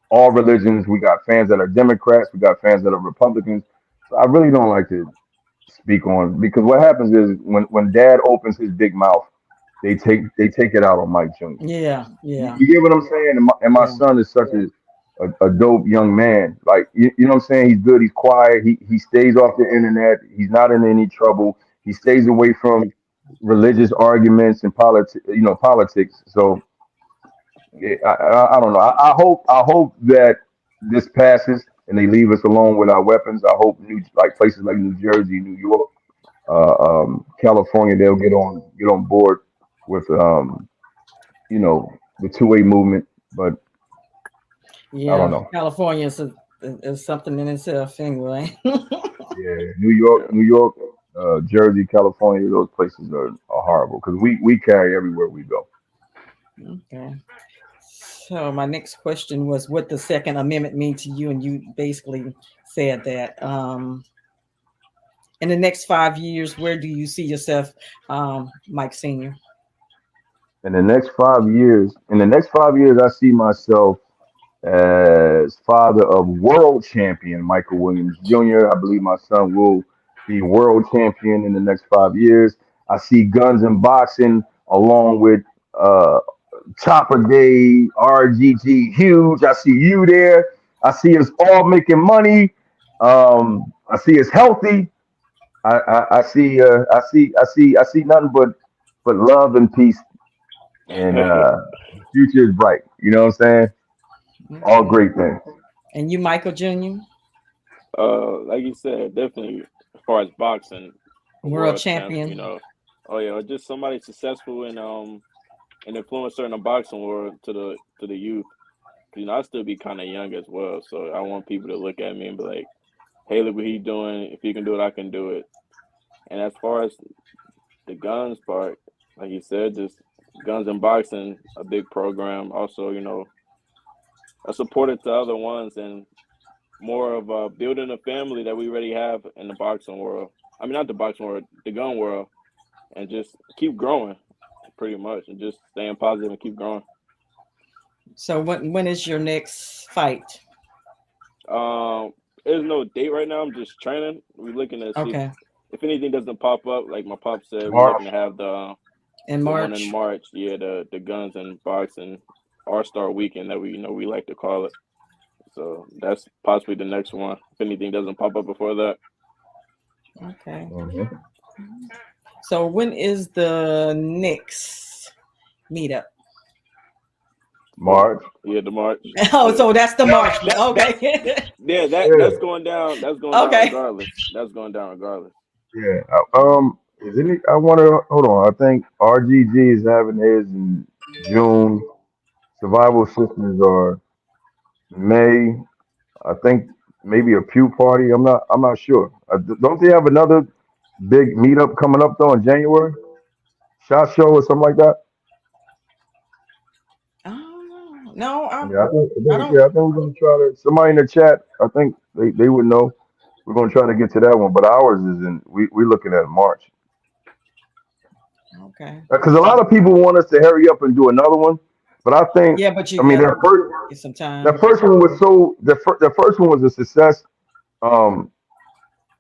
all religions. We got fans that are Democrats. We got fans that are Republicans. So I really don't like to. speak on because what happens is when Dad opens his big mouth, they take it out on Mike Jr. Yeah, yeah, You get what I'm saying? And my yeah, son is such a dope young man. Like you know what I'm saying? He's good. He's quiet. He stays off the internet. He's not in any trouble. He stays away from religious arguments and politics. So yeah, I don't know. I hope that this passes and they leave us alone with our weapons. I hope like places like New Jersey, New York, California, they'll get on board with the two-way movement. But I don't yeah. know. California is something in itself, anyway. Yeah, New York, Jersey, California, those places are horrible because we carry everywhere we go. Okay. So my next question was, what the Second Amendment mean to you? And you basically said that in the next 5 years, where do you see yourself, Mike Senior? In the next 5 years, I see myself as father of world champion Michael Williams Jr. I believe my son will be world champion in the next 5 years. I see guns and boxing along with uh, Chopper Day, RGG, huge. I see you there. I see us all making money. I see us healthy. I see nothing but love and peace, and the future is bright. You know what I'm saying? All Okay. great things. And you, Michael Jr., Like you said, definitely as far as boxing, a world world champ, champion. oh yeah, or just somebody successful in an influencer in the boxing world to the youth. I still be kind of young as well, so I want people to look at me and be like, "Hey, look what he's doing. If he can do it, I can do it." And as far as the guns part, like you said, just guns and boxing, a big program. Also, a supporter to other ones and more of building a family that we already have in the boxing world. I mean, not the boxing world, the gun world, and just keep growing, pretty much, and just staying positive and keep growing. So when is your next fight? Um, there's no date right now. I'm just training. We're looking to see Okay, if anything doesn't pop up. Like my pop said, we're March. looking to have in the one in March. March. Yeah, the guns and boxing All Star Weekend that we like to call it. So that's possibly the next one. If anything doesn't pop up before that. Okay. Mhm. So when is the next meetup? For March. the March. Oh, Yeah. so that's the That March. that Okay. yeah, that's Yeah, going down. That's going down Okay. regardless. That's going down regardless. yeah. Is any? I want to hold on. I think RGG is having his in June. Survival Systems are May. I think maybe a pew party. I'm not sure. Don't they have another big meetup coming up though in January? Shot show or something like that. Oh no, Yeah, I don't. I think we're gonna try to. Somebody in the chat, I think they would know. We're gonna try to get to that one, but ours is in. We're looking at March Okay. because a lot of people want us to hurry up and do another one, but I think Yeah, but I you mean gotta that first get some that time. first one was the first one was a success. Um,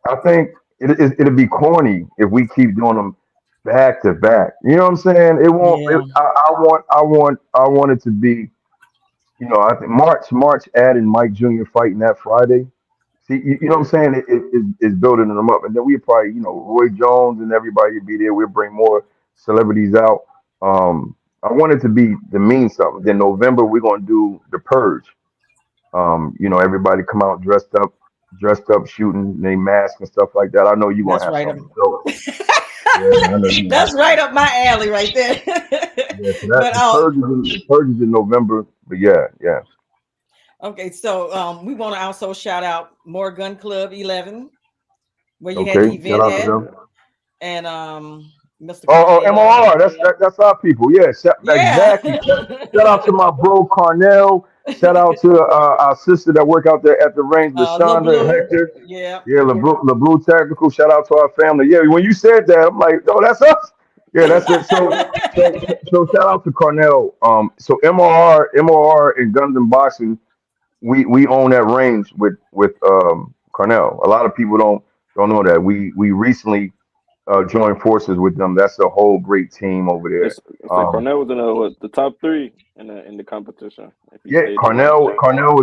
I think it'd be corny if we keep doing them back to back. You know what I'm saying? It won't. Yeah, I want it to be. I think March adding Mike Jr. fighting that Friday. See, you know what I'm Yeah. saying? It's building them up, and then we probably, Roy Jones and everybody would be there. We'll bring more celebrities out. I want it to be to mean something. Then November we're gonna do the Purge. Everybody come out dressed up, shooting, they mask and stuff like that. I know you're gonna that's have right up. something to show. Yeah, I know you're gonna That's have right something. up my alley, right there. Yeah, so that But the purge is in November. But yeah, yeah. okay. So we want to also shout out More Gun Club 11, where you had Okay, the shout event out to at, them. and Mr. Oh, Carnell. MRR. That's our people. Yeah, Yeah. exactly. Shout out to my bro Carnell. Shout out to our sister that work out there at the range, Lil Lashonda and Blue. Hector. Yeah. Yeah, LeBlue Tactical. Shout out to our family. Yeah, when you said that, I'm like, oh, that's us. Yeah, that's it. So shout out to Carnell. So MRR and Guns and Boxing, we own that range with Carnell. A lot of people don't. don't know that we recently joined forces with them. That's a whole great team over there. They said Cornell was in the top three in the competition if he Yeah, stayed the one seed. Cornell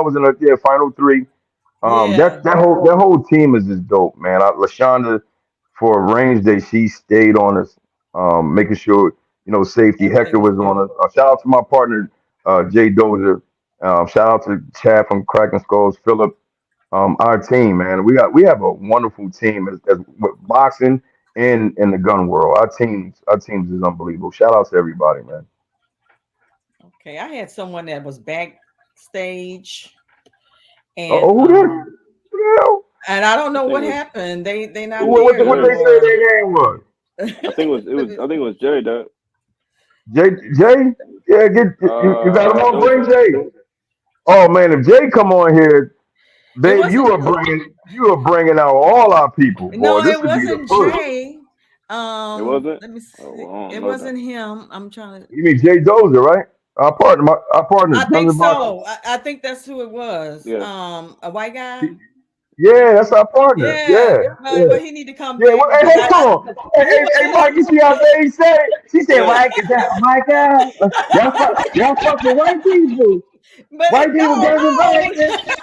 was in the final three. Yeah. That whole team is just dope, man. Lashonda, for a range day, she stayed on us, making sure safety. Everything Hector was was on good. us. Shout out to my partner, Jay Dozer. Shout out to Chad from Cracking Skulls, Philip. Our team, man. We have a wonderful team as with boxing and in the gun world. Our teams is unbelievable. Shout out to everybody, man. Okay, I had someone that was backstage, and Oh, who that? Who the hell? I don't I know think what it was happened. They it not was What, there no what Jay. they say more. their name was? Let me. I think it was Jay that Jay, yeah, you got him on. Bring Dozer. Jay. Oh man, if Jay come on here, It babe, wasn't. you are bringing out all our people, boy. No, This it would be the wasn't first. Jay. It wasn't. Let me Oh, see. well, I don't It know that. wasn't him. I'm trying to. You mean Jay Dozer, right? Our partner, I Guns think and Boxing. so. I think that's who it was. Yeah. A white guy. Yeah, that's our partner. Yeah, Yeah, but yeah. he need to come Yeah, back well, hey, because hey, come on. Hey, he hey, was hey, Mike, you see how they said it? She said, Yeah. Mike, is that Mike? Y'all fuck with white people. but White people no, guns and no, boxing.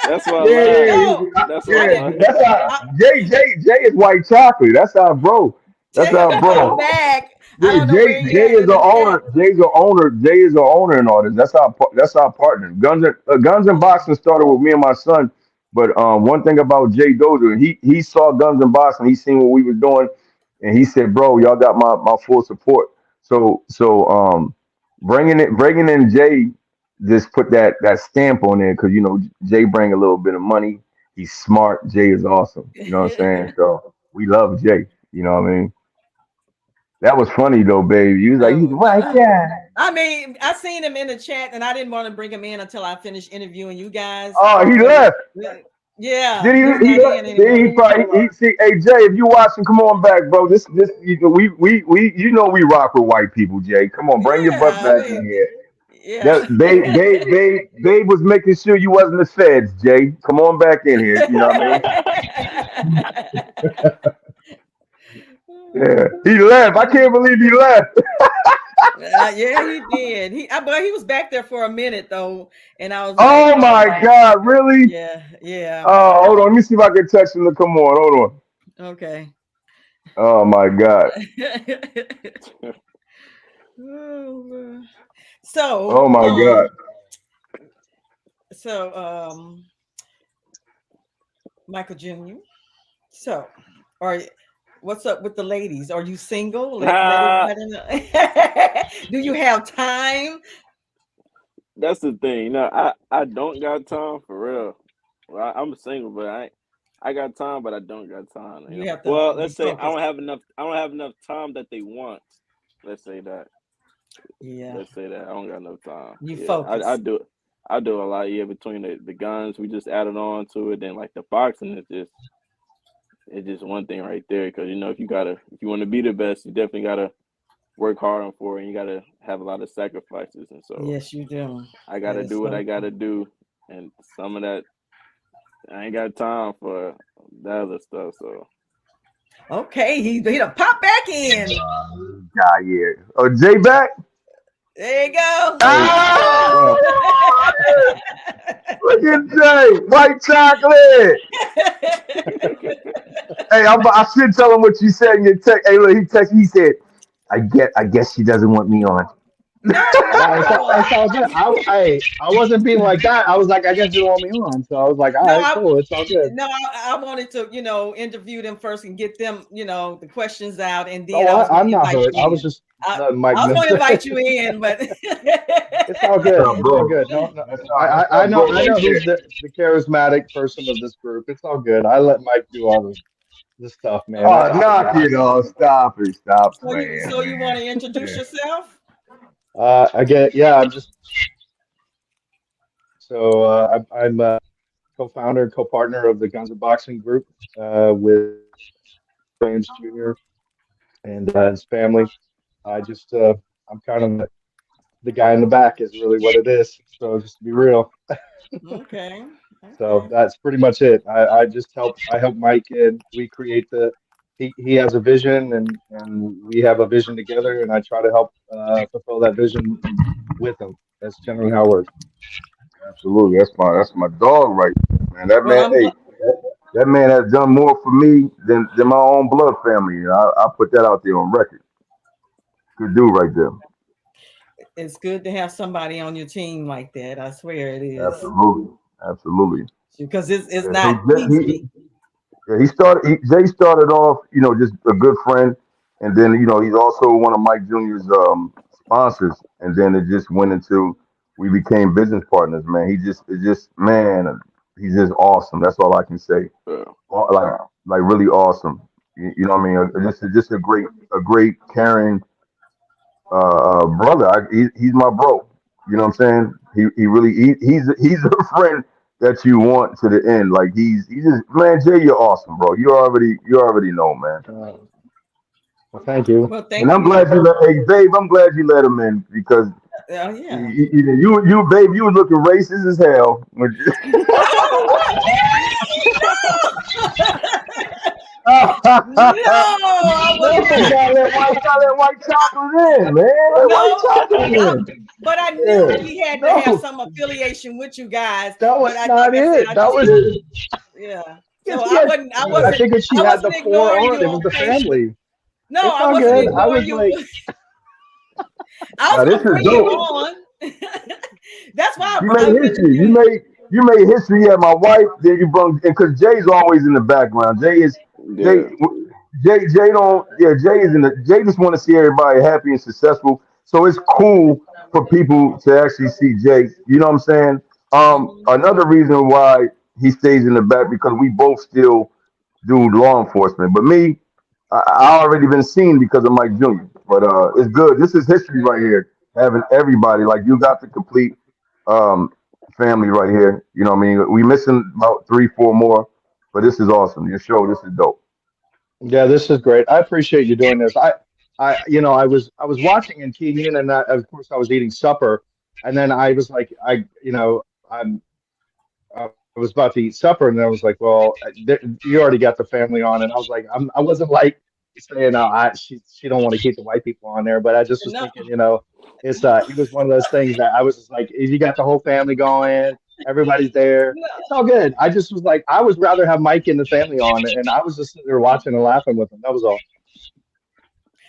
That's why I Yeah, laughed. no. That's why I I yeah. didn't. laughed. That's our I, Jay is white chocolate. That's our bro. tell That's him our to come bro. back. I Yeah, don't know where he Jay at is in the the chat. owner. Jay's the owner. Jay is the owner and all this. That's our partner. Guns and Oh, Boxing started with me and my son. But one thing about Jay Dozer, he saw Guns and Boxing. He seen what we was doing, and he said, "Bro, y'all got my full support." So bringing in Jay just put that stamp on there because Jay bring a little bit of money. He's smart. Jay is awesome. You know what I'm saying? So we love Jay. You know what I mean? That was funny though, babe. You was like, he's oh, a white guy. I mean, I seen him in the chat, and I didn't want to bring him in until I finished interviewing you guys. Oh, he But left. yeah, Did he's he? not in He anymore. probably. See, hey Jay, if you watching, come on back, bro. We we rock with white people, Jay. Come on, bring your butt Yeah, I back in mean, here. yeah. That they was making sure you wasn't the feds, Jay. Come on back in here. You know what I mean? Yeah. He left. I can't believe he left. Yeah, he did. But he was back there for a minute though, and I was like, Oh my God, really? yeah, yeah, Oh, hold on. Let me see if I can text him to come on. Hold on. okay. Oh my God. Oh, so, Oh my God. so, Michael Jr. So, are what's up with the ladies? Are you single? Let Ah, everybody know. Do you have time? that's the thing. I don't got time for real. Well, I'm single, but I got time, but I don't got time. You have to Well, be let's say I focused. don't have enough. I don't have enough time that they want. Let's say that. Yeah, Let's say that I don't got enough time. you Yeah, I focus. do. I do a lot. Yeah, between the guns, we just added on to it. Then like the boxing is just it's just one thing right there. Because if you want to be the best, you definitely gotta work hard on for it, and you gotta have a lot of sacrifices. And so Yes, you do. I That gotta is do what so I true. gotta do, and some of that I ain't got time for the other stuff. So Okay, he done pop back in. God, yeah. Oh, Jay back? There you go. Hey, what up? Ah! Look at Jay, white chocolate. Hey, I should tell him what you said in your text. Hey, look, he texted. He said, I guess she doesn't want me on." No, No, it's all good. I wasn't being like that. I was like, I guess you don't want me on. So I was like, all no, right, cool. It's all good. I wanted to, interview them first and get them, the questions out, and then No, I was going I'm to not invite hurt. you I was in. just I, letting Mike I was know. going to invite you in, but It's all That's good. our It's all bro. good. No, no. That's our I know bro I right know there. who's the charismatic person of this group. It's all good. I let Mike do all the stuff, man. It's Oh, all knock good. it off. Stop it. Stop playing, so you want man. to introduce Yeah. yourself? I get yeah. I'm just so I'm co-founder and co-partner of the Guns and Boxing group with James Jr. and his family. I just I'm kind of the guy in the back is really what it is. So just to be real. Okay. So Okay. that's pretty much it. I just I help Mike and we create he has a vision and we have a vision together and I try to help fulfill that vision with him. That's generally how it works. Absolutely. That's my dog right there, man. That Well, man, hey, that man has done more for me than my own blood family. I put that out there on record. Good dude right there. it's good to have somebody on your team like that. I swear it is. Absolutely. Absolutely. Because it's Yeah, not so easy. yeah, Jay started off, just a good friend, and then he's also one of Mike Jr.'s sponsors, and then it just went into we became business partners. Man, it just man, he's just awesome. That's all I can say. Yeah. Like really awesome. You know what I mean? Just a great caring brother. He's my bro. You know what I'm saying? He really he's a friend that you want to the end. Like he's just man, Jay, you're awesome, bro. You already know, man. Uh, well, thank you. Well, And thank I'm you. glad you let hey babe, I'm glad you let him in because Yeah. you babe, you was looking racist as hell. When No, what? No, I Man, was you not. got that white chocolate in, man. That white No, chocolate no. in. But I knew Yeah. he had to have No, some affiliation with you guys. that But was I, like not I said, it. I That just, was yeah. yes, So I yes. wasn't, I I wasn't, figured she I had wasn't the four ignoring on. you It was on the Facebook. family. No, It's I all wasn't good. I ignoring was you. like, I Now was this gonna is bring you dope. on. That's why You I made mentioned history. You you. made you made history. You had my wife. Then you brought because Jay's always in the background. Jay Yeah. Jay don't Jay is in the Jay just want to see everybody happy and successful. So it's cool for people to actually see Jay. You know what I'm saying? Mhm. Another reason why he stays in the back because we both still do law enforcement. But me, I already been seen because of Mike Jr. But it's good. This is history right here. Having everybody like you got the complete um, family right here. You know what I mean? We missing about three, four more, but this is awesome. Your show, this is dope. yeah, this is great. I appreciate you doing this. I was watching and keying in, and of course, I was eating supper, and then I was like, I was about to eat supper, and then I was like, well, you already got the family on, and I was like, I wasn't like saying, she don't want to keep the white people on there, but I just was No, thinking, it was one of those things that I was just like, you got the whole family going, everybody's there. no, It's all good. I just was like, I would rather have Mike and the family on, and I was just sitting there watching and laughing with them. That was all.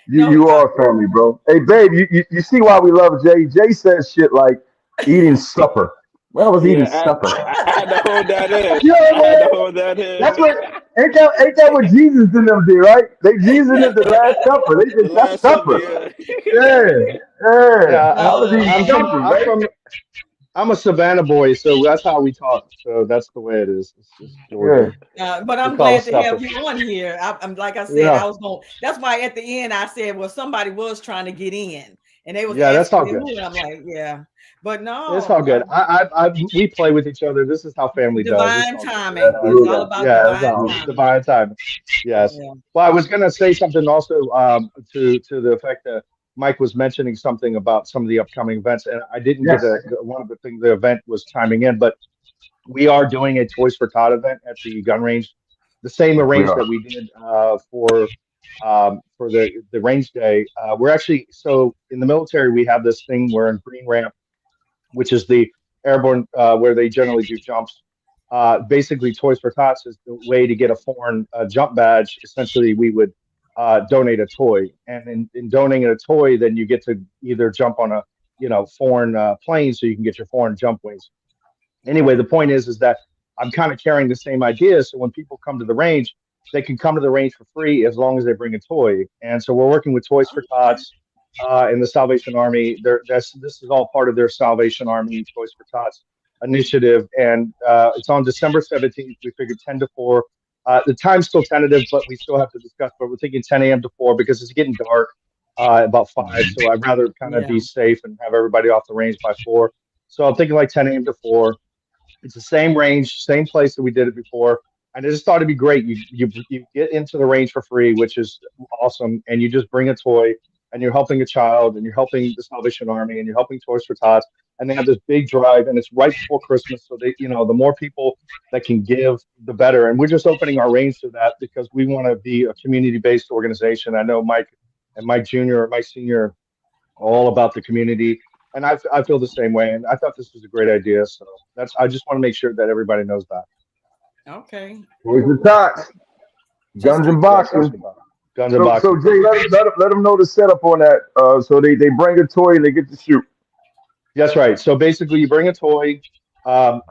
You no. you are family, bro. Hey, babe, you see why we love Jay? Jay says shit like eating supper. Well, I was eating Yeah. supper. I had to hold that in. You know I what had I'm to saying? hold that in. That's what ain't that what Jesus and them did, right? They Jesus did the last supper. They The did that's last supper, supper. yeah. Yeah, yeah. Yeah, I was eating No, supper, right? I'm a Savannah boy, so that's how we talk. So that's the way it is. It's just Yeah. Georgia. but We I'm call it glad to have supper. you on here. I'm like I said, I Yeah, was going. That's why at the end I said, well, somebody was trying to get in, and they was yeah, that's asking all me good. who, and I'm like, yeah, but It's no, all good. We play with each other. This is how family does. It's divine all good. timing. It's all Absolutely. about Yeah, it's divine all timing. divine time. Yes. Yeah. Well, I was going to say something also to the effect that Mike was mentioning something about some of the upcoming events, and I didn't get Yes, one of the things the event was chiming in, but we are doing a Toys for Todd event at the gun range, the same yes, we range are. that we did for the range day. We're actually so in the military we have this thing where in Green Ramp, which is the airborne where they generally do jumps. Basically, Toys for Tots is the way to get a foreign jump badge. Essentially, we would donate a toy, and in donating a toy, then you get to either jump on a foreign plane, so you can get your foreign jump wings. Anyway, the point is that I'm kind of carrying the same idea. So when people come to the range, they can come to the range for free as long as they bring a toy. And so we're working with Toys for Okay. Tots and the Salvation Army. This is all part of their Salvation Army Toys for Tots initiative, and it's on December 17th. We figured 10 to 4. The time's still tentative, but we still have to discuss. But we're thinking 10 a.m. to 4 because it's getting dark about 5. So I'd rather kind of be Yeah. safe and have everybody off the range by 4. So I'm thinking like 10 a.m. to 4. It's the same range, same place that we did it before. And I just thought it'd be great. You get into the range for free, which is awesome, and you just bring a toy. and you're helping a child, and you're helping the Salvation Army, and you're helping Toys for Tots, and they have this big drive, and it's right before Christmas, so they, the more people that can give, the better. And we're just opening our range to that because we want to be a community-based organization. I know Mike and Mike Jr., Mike Sr., all about the community. And I feel the same way. And I thought this was a great idea. So I just want to make sure that everybody knows that. Okay. Where's the tots? Just Guns keep and Yeah, boxing. guns and So boxing. Jay, let them know the setup on that. So they bring a toy and they get to shoot. That's right. So basically, you bring a toy. I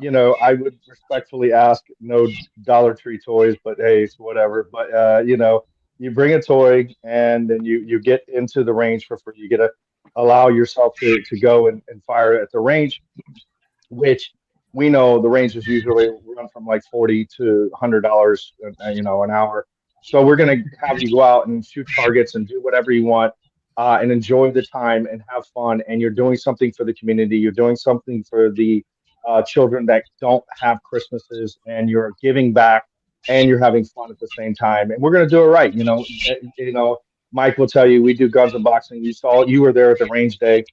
would respectfully ask no Dollar Tree toys, but hey, it's whatever. But you bring a toy, and then you get into the range for free. You get to allow yourself to go and fire at the range, which we know the ranges usually run from like 40 to $100, an hour. So we're going to have you go out and shoot targets and do whatever you want, and enjoy the time and have fun. And you're doing something for the community. You're doing something for the children that don't have Christmases, and you're giving back, and you're having fun at the same time. And we're going to do it right. Mike will tell you we do guns and boxing. You were there at the range day.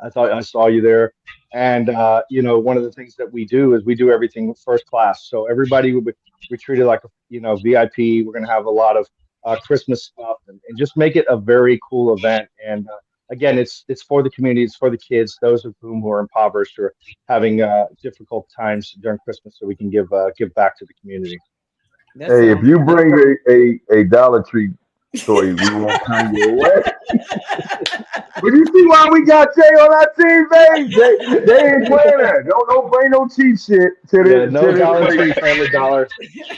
I thought I saw you there. And one of the things that we do is we do everything first class. So everybody we treat it like VIP. We're going to have a lot of Christmas stuff, and just make it a very cool event. And again, it's for the community, it's for the kids, those of whom who are impoverished or having difficult times during Christmas, so we can give back to the community. that Hey, if sounds you good. bring a Dollar Tree toy, we won't turn you away. But you see why we got Jay on our team, babe? They ain't playing that. Don't bring no cheap shit to Yeah, the no to Dollar the. Tree, Family Dollar.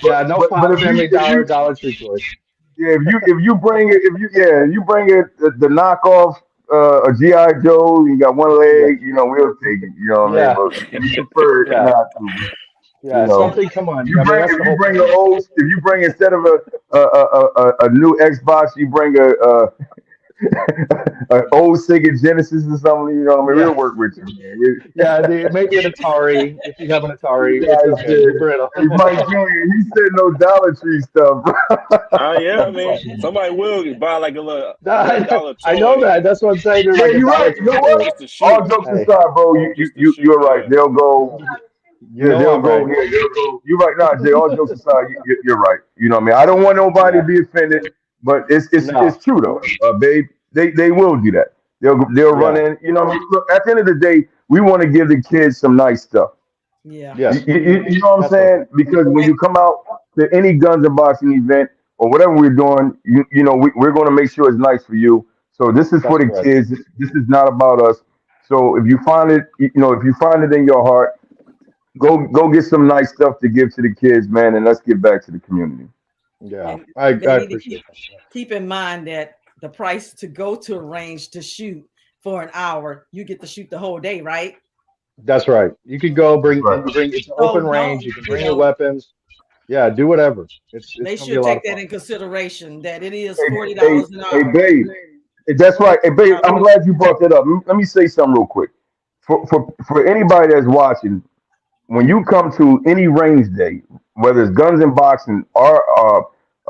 Yeah, no But if you Family if Dollar, you Dollar Tree toys. yeah if you bring it if you yeah you bring it the knockoff a GI Joe, you got one Yeah, leg, we'll take it. You know what I mean? yeah, But we prefer yeah, not to. You yeah. know, Something. Come on. you I mean, bring that's if the you whole bring point. the old if you bring instead of a new Xbox, you bring a old Sega Genesis or something. You know what I mean? Yeah, We'll work with you, man. yeah. Maybe an Atari. If you have an You Atari, it's guys okay. We're did. brittle. Hey, Mike Jr., he said no Dollar Tree stuff, bro. Yeah, I mean, somebody will buy like a little I dollar I know toy that. That's what I'm saying. They're Yeah, like a you're Dollar right. You Tree know toy. what? just to All shoot, jokes Hey, aside, bro, just to shoot. you're right. Yeah, They'll go. Yeah, they'll I'm go. right. Yeah, they'll go. You're right. Nah, Jay. All jokes aside, you're right. You know what I mean? I don't want nobody to Yeah. be offended, but it's No. true though, babe. They will do that. They'll run Yeah. in. You know what I mean? Look, at the end of the day, we want to give the kids some nice stuff. Yeah. Yes. You know what I'm That's right. saying? Because when And you come out to any guns and boxing event or whatever we're doing, we're going to make sure it's nice for you. So this is for That's the correct. kids. This is not about us. So if you find it, if you find it in your heart, go get some nice stuff to give to the kids, man, and let's get back to the community. Yeah. and they I need to appreciate that. Yeah. keep in mind that the price to go to a range to shoot for an hour, you get to shoot the whole day, right? That's right. You could go That's bring, and right. you bring, it's an So open range. don't, You can bring your weapons. Yeah. Do whatever. It's they going to be a should lot take of that fun. in consideration that it is Hey, hey, $40 an hey, hour. babe. That's Go ahead. right. Hey, babe, I'm glad you brought that up. Let me say something real quick. For anybody that's watching, when you come to any range day, whether it's guns and boxing or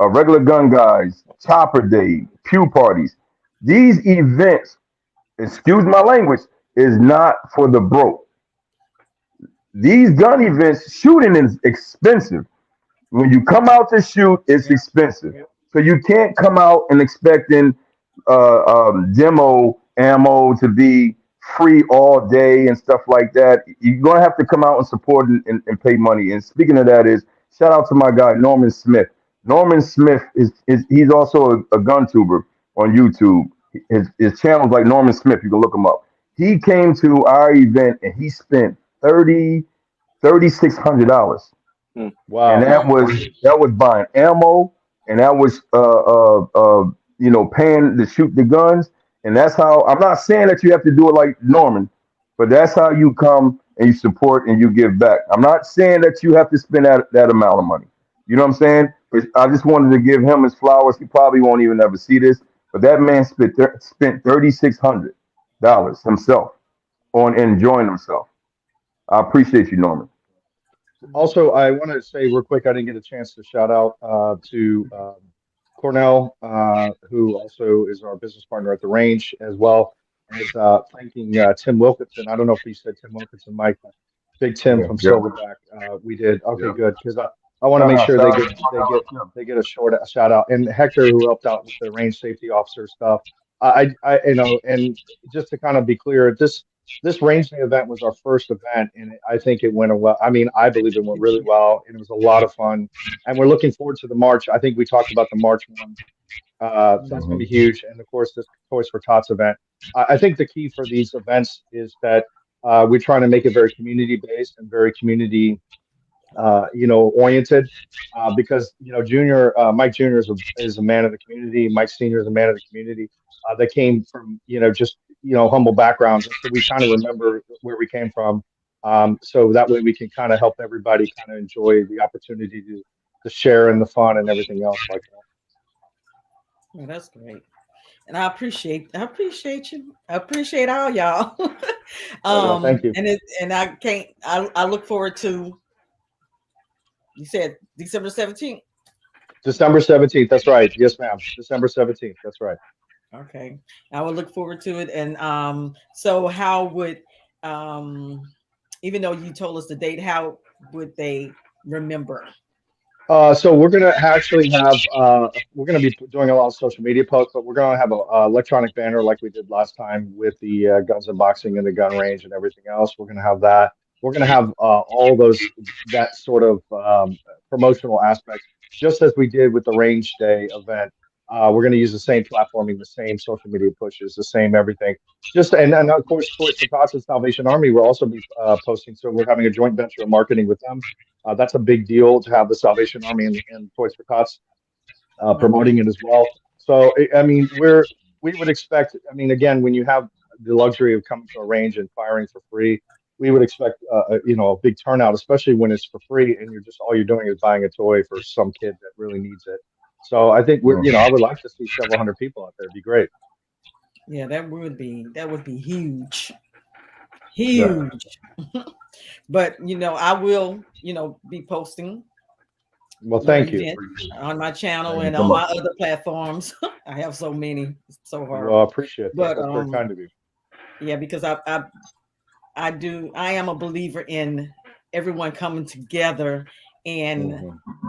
regular gun guys, chopper day, pew parties, these events, excuse my language, is not for the broke. These gun events, shooting is expensive. When you come out to shoot, it's expensive. So you can't come out and expecting demo ammo to be free all day and stuff like that. You're gonna have to come out and support and pay money. And speaking of that, is shout out to my guy Norman Smith. Norman Smith is he's also a gun tuber on YouTube. His channel's like Norman Smith. You can look him up. He came to our event and he spent $3,600, hmm. and Wow. that was buying ammo, and that was paying to shoot the guns, and that's how. I'm not saying that you have to do it like Norman, but that's how you come and you support and you give back. I'm not saying that you have to spend that amount of money. You know what I'm saying? But I just wanted to give him his flowers. He probably won't even ever see this, but that man spent $3,600 himself on enjoying himself. I appreciate you, Norman. Also, I want to say real quick, I didn't get a chance to shout out to Cornell, who also is our business partner at the range, as well as thanking Tim Wilkinson. I don't know if he said Tim Wilkinson, Mike, but Big Tim Yeah, from yep, Silverback. We did okay, yep. good, because I want to make sure Shout out to they get a short a shout out, and Hector, who helped out with the range safety officer stuff. You know, and just to kind of be clear, this range day event was our first event, and I think it went well. I mean, I believe it went really well, and it was a lot of fun. And we're looking forward to the March. I think we talked about the March one. That's going to be Mhm. huge, and of course, this Toys for Tots event. I think the key for these events is that we're trying to make it very community based and very community you know, oriented, because you know, Junior Mike Junior is a man of the community. Mike Senior is a man of the community. That came from you know just you know humble backgrounds, so we kind of remember where we came from. So that way we can kind of help everybody kind of enjoy the opportunity to share in the fun and everything else like that. Well, that's great. And I appreciate you. I appreciate all y'all. Oh no, thank you. And I can't I look forward to, you said December 17th. December 17th. That's right. Yes, ma'am. December 17th. That's right. Okay. I will look forward to it. And so how would, um even though you told us the date, how would they remember? So we're gonna actually have we're gonna be doing a lot of social media posts, but we're gonna have a electronic banner like we did last time with the guns and boxing and the gun range and everything else. We're gonna have that. We're gonna have all those that sort of promotional aspects, just as we did with the range day event. We're gonna use the same platforming, the same social media pushes, the same everything. Just and of course, Toys for Tots and Salvation Army will also be posting. So we're having a joint venture of marketing with them. That's a big deal to have the Salvation Army and Toys for Tots Okay. promoting it as well. So I mean, we would expect. I mean, again, when you have the luxury of coming to a range and firing for free, we would expect you know a big turnout, especially when it's for free and you're just all you're doing is buying a toy for some kid that really needs it. So I think we're you know I would like to see several hundred people out there. It'd be great. Yeah, that would be huge. Yeah, Huge. But I will, be posting Well, your thank you. event on my channel thank you and so on my much. other platforms. I have so many. It's so Well, I horrible. appreciate that. But That's very kind of you. yeah, because I am a believer in everyone coming together and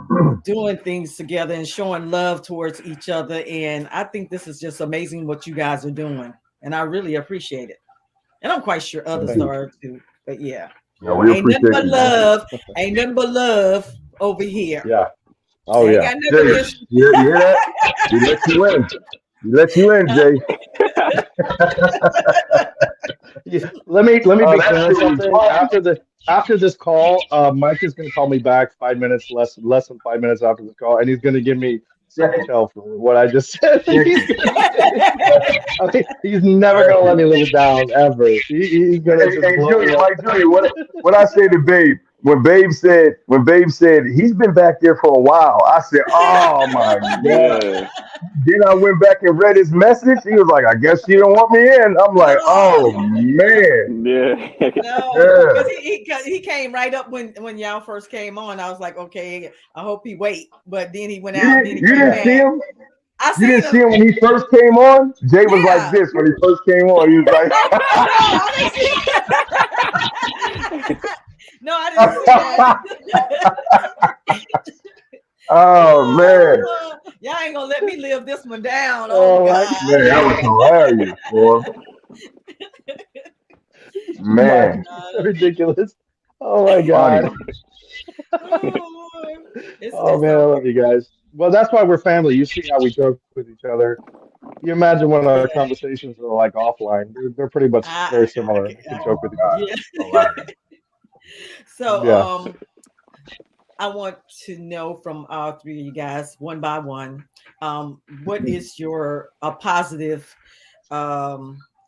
Hmm. doing things together and showing love towards each other. And I think this is just amazing what you guys are doing. And I really appreciate it. And I'm quite sure Well, others thank Mhm. you. are too. But yeah. Yeah, Yeah. we Ain't nothing appreciate but you, man. love. Ain't nothing but love over here. Yeah. Oh I ain't yeah. got nothing Jay, against. you hear that? We let you in. We let you in, Jay. Yeah, let me Oh, be that clear on shit was something. fun. After this call, Mike is going to call me back 5 minutes less than 5 minutes after this call, and he's going to give me some Yeah, intel for what I just said. yeah. I mean, he's never going to let me live it down ever. He's going to just Hey, blow me Junior, up. Mike Junior, what I say to Babe when Babe said he's been back there for a while, I said, oh my god. Yeah. Then I went back and read his message. He was like, I guess she don't want me in. I'm like, oh No, man, Yeah. no, because yeah. he came right up when y'all first came on. I was like, okay, I hope he wait. But then he went out. Then he You came didn't Yeah. see back. him? I You seen didn't see him. him when he first came on? Jay was like Yeah. this when he first came on. He was like, No, I didn't see. No, I didn't see that. oh man. Y'all ain't gonna let me live this one down. Oh Oh my God. Man, that was hilarious, boy. Mike, Man, it's so ridiculous. Oh my funny. God. Oh, Oh it's man, I so love you guys. Well, that's why we're family. You see how we joke with each other. You imagine when our yeah. conversations are like offline. They're pretty much very similar. We can I, joke with each other. yeah. Hilarious. So Yeah. I want to know from all three of you guys, one by one, what is your a positive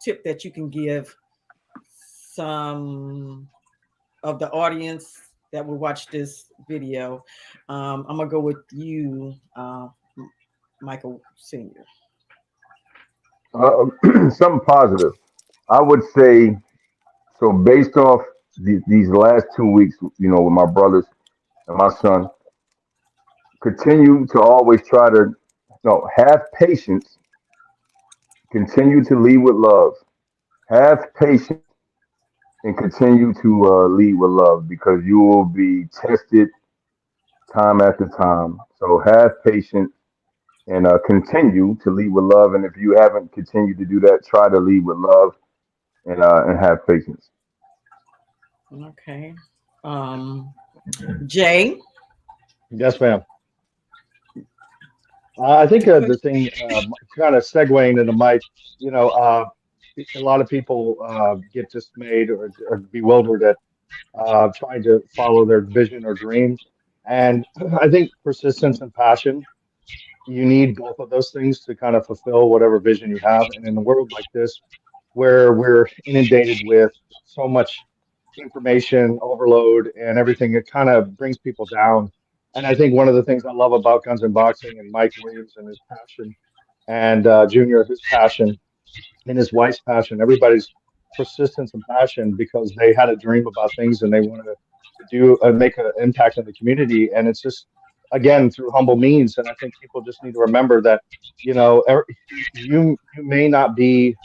tip that you can give some of the audience that will watch this video? I'm gonna go with you, Michael Senior. Something positive. I would say so based off these last 2 weeks, with my brothers and my son, continue to always try to No, have patience. Continue to lead with love. Have patience and continue to lead with love because you will be tested time after time. So have patience and continue to lead with love. And if you haven't continued to do that, try to lead with love and have patience. Okay. Um, Jay, Yes, ma'am. I think the the question. thing, kind of segueing into Mike, you know, a lot of people get dismayed or bewildered at trying to follow their vision or dream. And I think persistence and passion, you need both of those things to kind of fulfill whatever vision you have. And in a world like this, where we're inundated with so much information overload and everything, it kind of brings people down. And I think one of the things I love about Guns and Boxing and Mike Williams and his passion, and Junior, his passion, and his wife's passion, everybody's persistence and passion because they had a dream about things and they wanted to do make an impact in the community. And it's just, again, through humble means. And I think people just need to remember that, you know, you may not be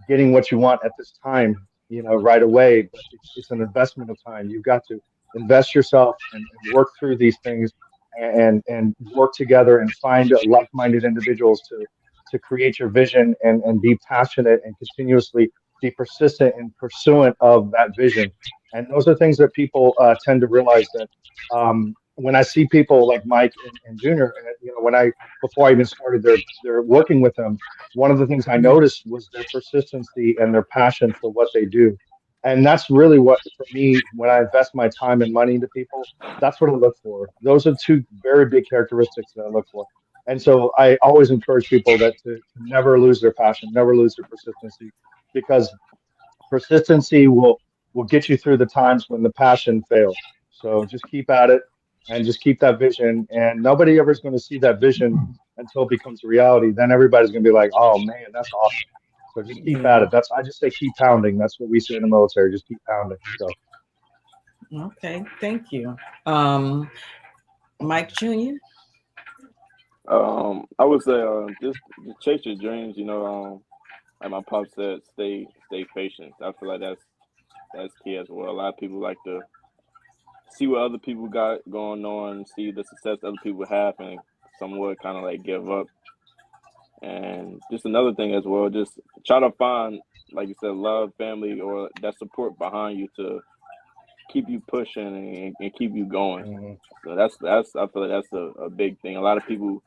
getting what you want at this time, you know, right away, but it's an investment of time. You've got to invest yourself and work through these things and work together and find like-minded individuals to create your vision and be passionate and continuously be persistent and pursuant of that vision. And those are things that people tend to realize that when I see people like Mike and Junior, you know, when I before I even started their working with them, one of the things I noticed was their persistency and their passion for what they do. And that's really what, for me, when I invest my time and money into people, that's what I look for. Those are two very big characteristics that I look for. And so I always encourage people that to never lose their passion, never lose their persistency, because persistency will get you through the times when the passion fails. So just keep at it and just keep that vision. And nobody ever is going to see that vision until it becomes a reality. Then everybody's going to be like, "Oh man, that's awesome." So just keep at Yeah. it. That's I just say keep pounding. That's what we say in the military. Just keep pounding. So Okay. Thank you. Um, Mike Jr. I would say just chase your dreams. Like my pop said, stay patient. I feel like that's key as well. A lot of people like to see what other people got going on, see the success other people have, and somewhat kind of like give up. And just another thing as well, just try to find, like you said, love, family, or that support behind you to keep you pushing and keep you going. mhm, So that's I feel like that's a big thing. A lot of people,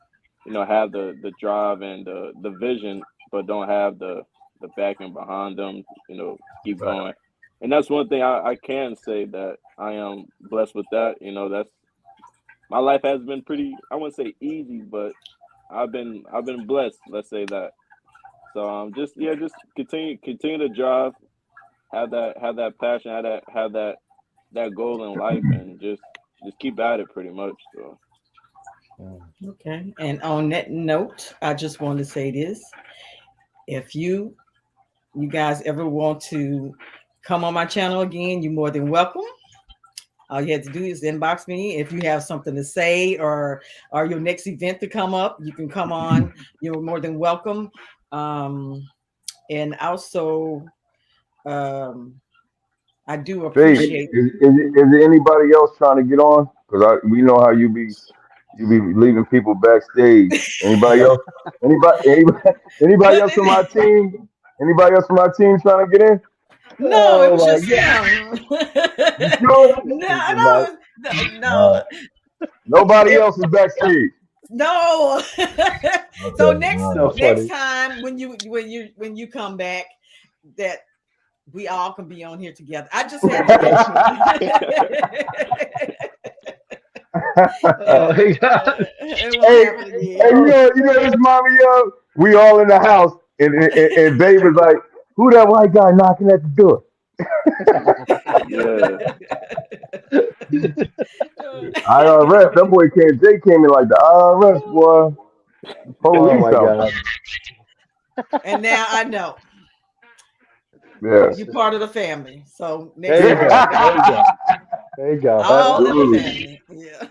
have the drive and the vision, but don't have the backing behind them, keep right. going. And that's one thing I can say that I am blessed with that. That's my life has been pretty, I wouldn't say easy, but I've been blessed, let's say that. So just continue to drive, have that passion, have that goal in life, and just keep at it pretty much. So Mhm. Okay. And on that note, I just want to say this. If you guys ever want to come on my channel again, you're more than welcome. All you have to do is inbox me if you have something to say or your next event to come up. You can come on. You're more than welcome. Um, and also, um, I do Faith, appreciate. is there anybody else trying to get on? Because we know how you be leaving people backstage. Anybody else? Anybody else from my team? Anybody else from my team trying to get in? No, it Oh was my just God. him. You sure? No, Thank you, Mike. no, no, Uh, Nobody it, else is backstage. no. So Okay. next All So right. next funny. time when you come back, that we all can be on here together. I just had to let you. Oh Yeah, my God. it won't Hey, happen hey, again. Oh, this mommy we all in the house, and Babe was like, "Who that white guy knocking at the door?" yeah, IRS. That boy came. Jay came in like the IRS boy, oh police my out God. there. And now I know Yeah. you're part of the family. So next There you time, go. There you go. There you go. all in the Absolutely. family. Yeah.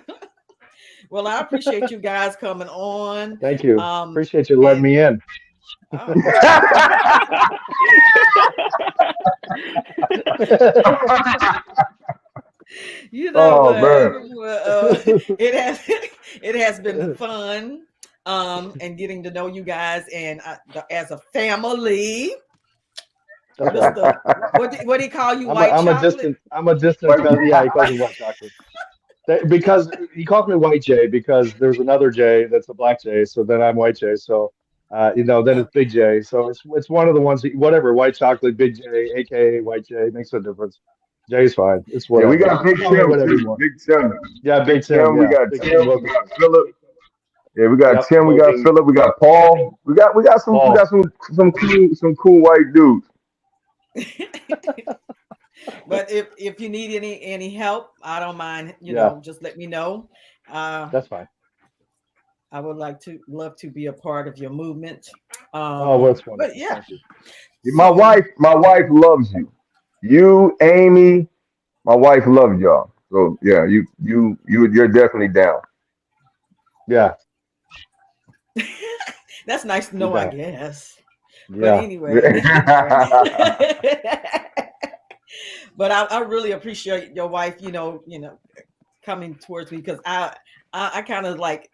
Well, I appreciate you guys coming on. Thank you. Um, Appreciate you letting and me in. oh, you know Oh what? man. It has it has been fun. And getting to know you guys and as a family, That's right. Mister. What do he call you? I'm a White I'm a chocolate. distant I'm a distant But cousin. Yeah, he calls me white chocolate. Because he calls me White Jay because there's another Jay that's a black Jay, so then I'm White Jay. So then it's Big J. So it's one of the ones whatever, White Chocolate, Big J, aka White Jay, makes no difference. Jay's fine. It's yeah, we whatever. got Big Call me Tim whatever you too. want. Big Tim. Yeah, Big Big Tim, Tim. We yeah. got Big Tim Tim. We got Wilkerson. Philip. Yeah, we got Yep, Tim. We got Logan, Philip. We got Paul. We got Paul. some cool white dudes. But if you need any help, I don't mind. Yeah, Just let me know. Uh, that's fine. I would love to be a part of your movement. Oh, well, it's But wonderful. yeah, Thank you. My so wife loves you. You, Amy, my wife loves y'all. So yeah, you're definitely down. Yeah, that's nice to you know, I bet. guess. But Yeah, anyway, but I really appreciate your wife. Coming towards me because I kind of like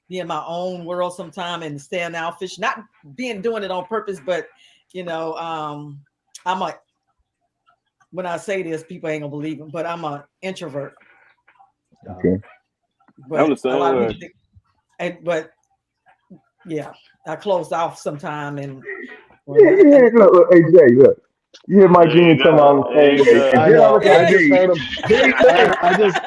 be in my own world sometime and staying outfish, not doing it on purpose, but I'm a when I say this, people ain't gonna believe it, but I'm an introvert. uh, Okay. I'm the But a same lot of way. people think, but yeah, I closed off sometime and Yeah, well, yeah. Look, hey Jay, look. You hear Mike Jr. talking Exactly. about the same way. And I then I know. look I at just Jay. heard him. Jay, look, I just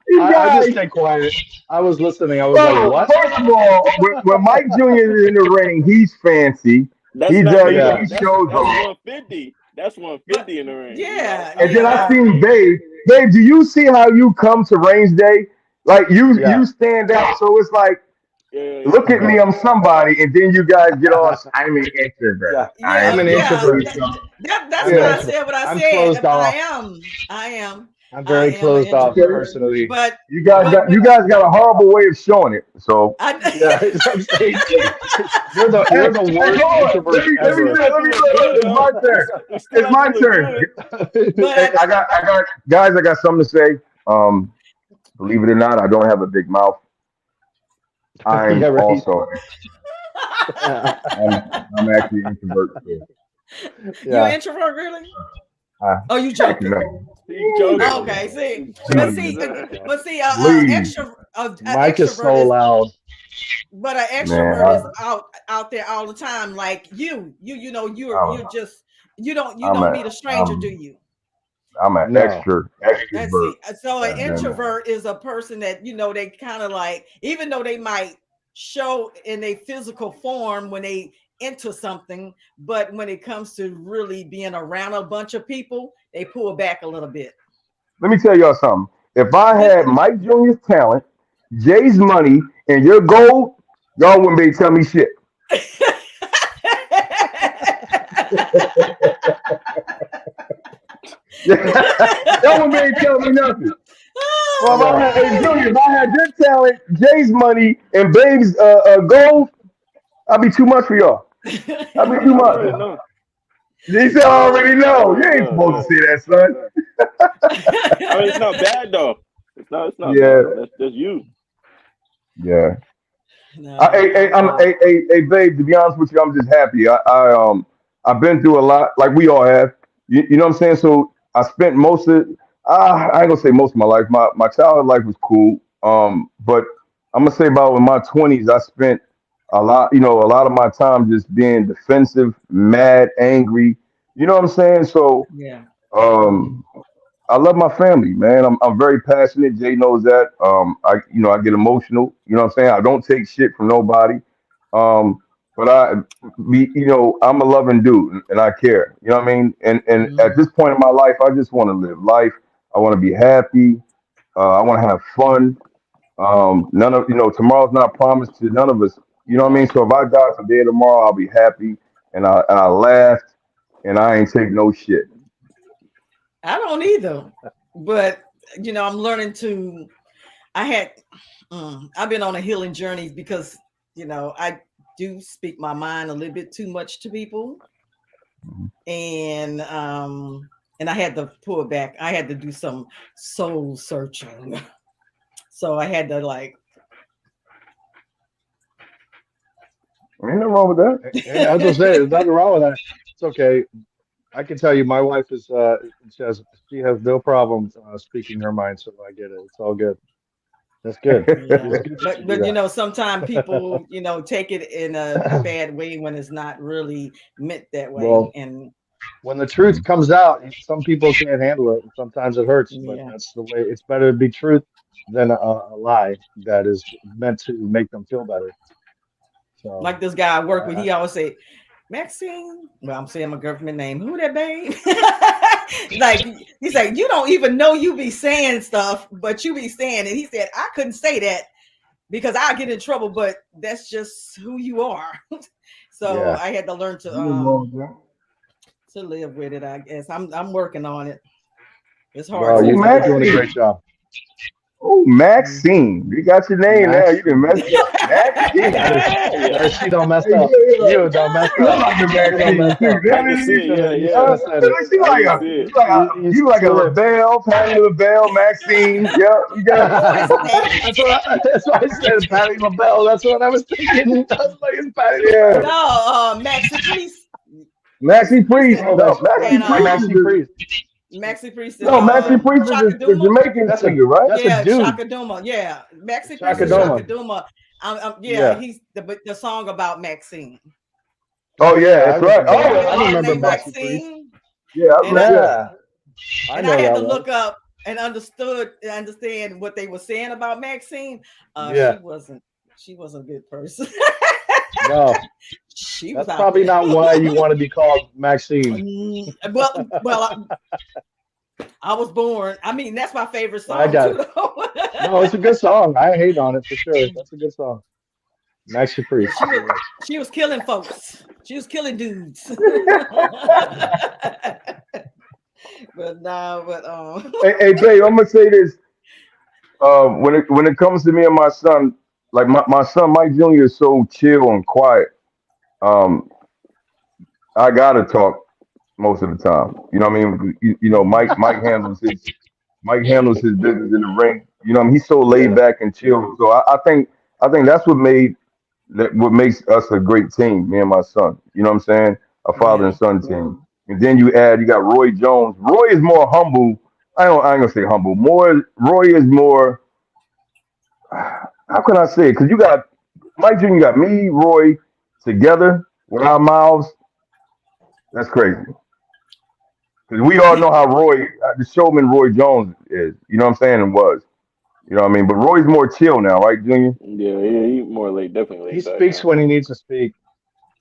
these I just guys. stay quiet. I was listening. I was like, Bro, what? first of all, when Mike Jr. is in the ring, he's fancy. That's He's not me you know, though. he Yeah. shows That's off. 150. That's but 150 in the ring. yeah, And then I yeah. seen Babe. Babe, do you see how you come to range day? Like you Yeah. stand out. So it's like, Yeah. look at Yeah. me, I'm somebody, and then you guys get on. I'm an introvert. Yeah. I I'm Yeah, an am yeah. introvert. so. That's I'm an why I Yeah. introvert. said what I I'm said. closed I off. am. I am. I'm I very am an closed off Okay. introvert. personally. But You guys but got when you guys got a horrible way of showing it. So Yeah, I I'm saying hey, you're the hey, worst hold on. introvert It Let me still ever. do it. have Let to me look look. good It's though. my turn. It still It's have to my look turn. good. but Hey, I got guys. I got something to say. Believe it or not, I don't have a big mouth. Yeah, I'm right. also I'm actually an introvert. So you Yeah. introvert really? I Oh, you heck joking? no. He joking. Okay, see, He but joking. see, Please, please, Mike is extrovert so is, loud. but an man. extrovert is out there all the time. Like you're I'm just you I'm don't a meet a stranger, do I'm you? I'm an No. Let's extrovert. see. So an God damn it. introvert is a person that they kind of like, even though they might show in a physical form when they enter something, but when it comes to really being around a bunch of people, they pull back a little bit. Let me tell y'all something. If I This, had Mike Jr.'s talent, Jay's money, and your gold, y'all wouldn't be able to tell me shit. Y'all wouldn't be able to tell me nothing. Well, if I Yeah. had, hey, Junior, if I had your talent, Jay's money, and Babe's gold, I'd be too much for y'all. I'd be I too much. already know. They said, I already I know. You already ain't know. supposed to Yeah. say that, son. I mean, it's not bad though. It's not Yeah, bad. That's you. yeah. no, Hey, babe. To be honest with you, I'm just happy. I've been through a lot, like we all have. You know what I'm saying? So I spent most of, I ain't gonna say most of my life. My childhood life was cool. But I'm gonna say about in my 20s, I spent a lot of my time just being defensive, mad, angry. You know what I'm saying? So, yeah. um, I love my family, man. I'm very passionate. Jay knows that. I get emotional. You know what I'm saying? I don't take shit from nobody. Um, but I'm a loving dude and I care. You know what I mean? And at Mhm. this point in my life, I just want to live life. I want to be happy. I want to have fun. None of tomorrow's not promised to none of us. You know what I mean? Right. So if I die today or tomorrow, I'll be happy and I laughed and I ain't take no shit. I don't either, but I'm learning to. I had I've been on a healing journey because I do speak my mind a little bit too much to people, and I had to pull it back. I had to do some soul searching. So I had to like Ain't nothing wrong with that. And I was gonna say, there's nothing wrong with that. It's okay. I can tell you, my wife is she has no problem speaking her mind, so I get it. It's all good. That's good. yeah. It's good that you But do sometimes people, take it in a that. bad way when it's not really meant that way. Well, And when the truth comes out, some people can't handle it, and sometimes it hurts. But yeah. that's the way. It's better to be truth than a lie that is meant to make them feel better. So, Like this guy I work with, I, he always say, Maxine. Well, I'm saying my girlfriend name. Who that babe? Like he's like, you don't even know you be saying stuff, but you be saying it. He said, I couldn't say that because I get in trouble, but that's just who you are. So yeah. I had to learn Ain't nothing wrong with that. to live with it. I guess I'm working on it. It's hard Well, Oh, you're sometimes. doing a great Maxine. job. Oh, Maxine. You got your name now. You done Maxine. messed up. Maxine. There, Yeah, she don't Hey, messed yeah, up. You don't yeah. mess You up. like the You don't Maxine messed too. up. I can see it. Yeah, You yeah. should have said it. She I like can a, see it. You you like a slipped. LaBelle, Patty LaBelle, Maxine. Yeah, you got it. Who is that? That's why I said Patty LaBelle. That's what I was thinking. I was like, it's Patty Yeah. LaBelle. No, Maxi Priest. Maxi Maxie Priest Priest. and, Oh, No, Maxi and Maxie Priest. Priest is Maxi Priest. Maxi Priest and no, Maxie Priest is Chaka the Duma. Jamaican That's a singer, right? that's a Yeah, dude. Chaka Duma. Yeah, Maxi Priest and Yeah. Chaka Chakadoma. Duma. Yeah, Yeah. he's the song about Maxine. Oh Oh yeah, yeah, I that's right. remember You that. Oh, know, I he I was remember named remember. Maxi Priest. Maxine, Yeah, I and remember. Yeah. Yeah, I I know had that to one. look up and understand what they were saying about Maxine. Yeah. She wasn't a good person. No, She was that's out probably there. not why you want to be called Maxine. I was born. I mean, that's my favorite I song got too, it. though. No, it's a good song. I hate on it for sure. That's a good song. Maxi Yeah, Priest. she was killing folks. She was killing dudes. But no, Hey, babe, I'm gonna say this. When it comes to me and my son, like my son Mike Jr. is so chill and quiet. Um, I gotta talk most of the time. You know what I mean? Mike handles his business in the ring. You know what I mean? He's so laid Yeah. back and chill. So I think that's what makes us a great team, me and my son. You know what I'm saying? A father and yeah. son team. And then you got Roy Jones. Roy is more humble. I ain't gonna say humble. Roy is more, how can I say it? Because you got Mike Jr., you got me, Roy together with our mouths. That's crazy. Because we all know how the showman Roy Jones is. You know what I'm saying? And was. You know what I mean? But Roy's more chill now, right, Junior? Yeah, he more laid, definitely He laid back speaks now. when he needs to speak.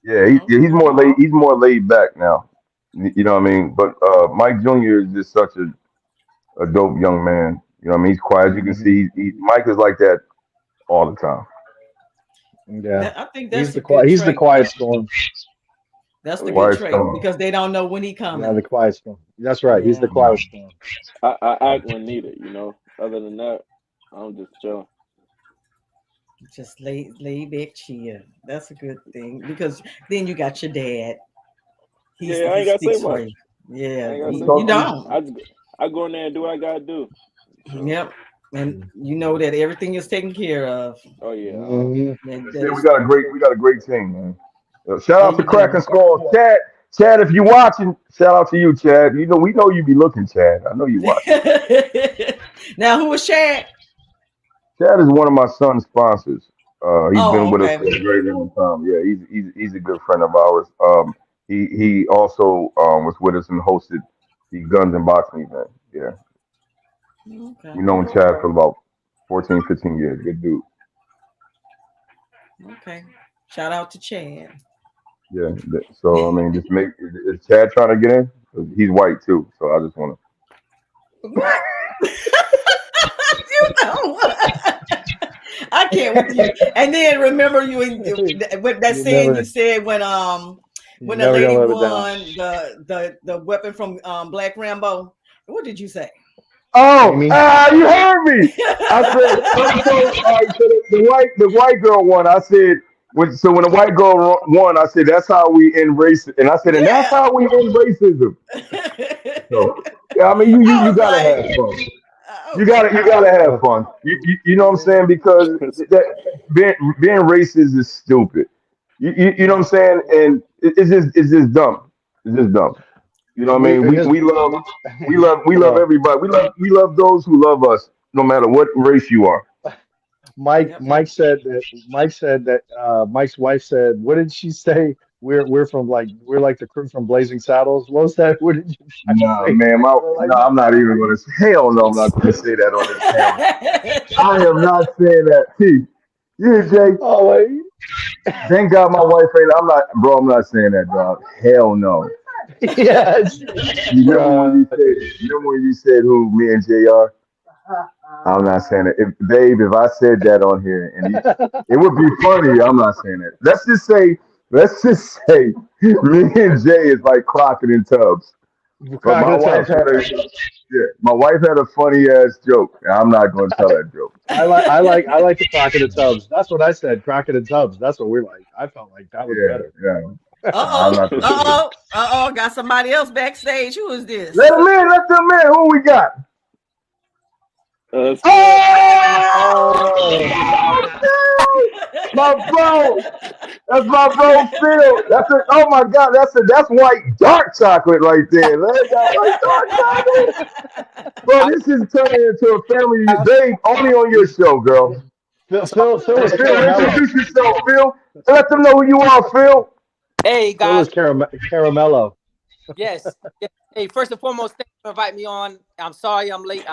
Yeah, he's Okay. more laid. He's more laid back now. You know what I mean? But Mike Jr. is just such a dope young man. You know what I mean? He's quiet. As you can Hmm. see, Mike is like that all the time. Yeah. I think He's that's a the good quiet. He's the trait. quiet storm. That's the good Quiet trait storm. because they don't know when he Yeah, coming. the quiet storm. That's right. He's the Yeah. quiet storm. I act when needed, you know. Other than that, I'm just chilling. Just lay back, chill. That's a good thing because then you got your dad. Yeah, I He ain't gotta say speaks for much. you. I Yeah, ain't gotta You say you talk much. to don't. I go in there and do what I gotta do. So, Yep, and Mm-hmm. you know that everything is taken care of. oh yeah. And That's that it. We is, got a great team, man. Shout yeah, out to you Crack do. and Skull, Chad. Chad, if you watching, shout out to you, Chad. We know you be looking, Chad. I know you watching. Now, who was Shad? Chad is one of my son's sponsors. He's been Oh, with us okay. for a very long time. Yeah, he's a good friend of ours. He also was with us and hosted the Guns and Boxing event. Yeah, Okay. we known Chad for about 14, 15 years. Good dude. Okay. Shout out to Chad. Yeah. So I mean, just make is Chad trying to get in? 'Cause he's white too. So I just want What? You know what? I can't with you. And then remember you with that You saying you never, said you're when the never lady gonna live it down. won the weapon from Black Rambo. What did you say? Oh, Amy. you heard me. I said, all right, so the white girl won. I said, when the white girl won, I said that's how we end racism, and I said, and that's Yeah. how we end racism. So yeah, I mean, I you was gotta like, have fun. okay. You gotta have Oh, fun. You know what I'm saying? Because that being racist is stupid. You know what I'm Yeah. saying? And it's just dumb. It's just dumb. You know what I we mean? here's We love oh, everybody. We love those who love us, no matter what race you are. Mike. Yep. Mike's wife said, "What did she say? We're from like we're like the crew from Blazing Saddles." What was that? What did you guys Nah, say? man, Something no, like I'm not even gonna say. Hell no, I'm not gonna say that on this camera. I am not saying that. T. Yeah, Jay. oh, Thank God my wife ain't. I'm not, bro. I'm not saying that, dog. Hell no. yes. You remember when Uh, you said? You remember when you said who me and Jr. I'm not saying it. Babe, if I said that on here, it would be funny. I'm not saying it. Let's just say, me and Jay is like Crockett and Tubbs. But Crack of my the wife tubs. had a, yeah, my wife had a funny ass joke. And I'm not going to tell that joke. I like the Crockett of Tubbs. That's what I said. Crockett of Tubbs. That's what we're like. I felt like that was Yeah, better. yeah. I'm Uh-oh. not going to do it. Uh-oh. Uh-oh. Got somebody else backstage. Who is Let this? them in. Let them in. Who we got? That's good. Oh, Oh, my bro. That's my bro Phil. Oh my God, that's white dark chocolate right there. That's that white dark chocolate. Bro, I, this is turning into a family I, babe only on your show, girl. so I, Phil was Phil, Caramello. introduce yourself, Phil. Let them know who you are, Phil. hey Phil guys, was Caramello. yes, yes. Hey, first and foremost, thanks for inviting me on. I'm sorry I'm late.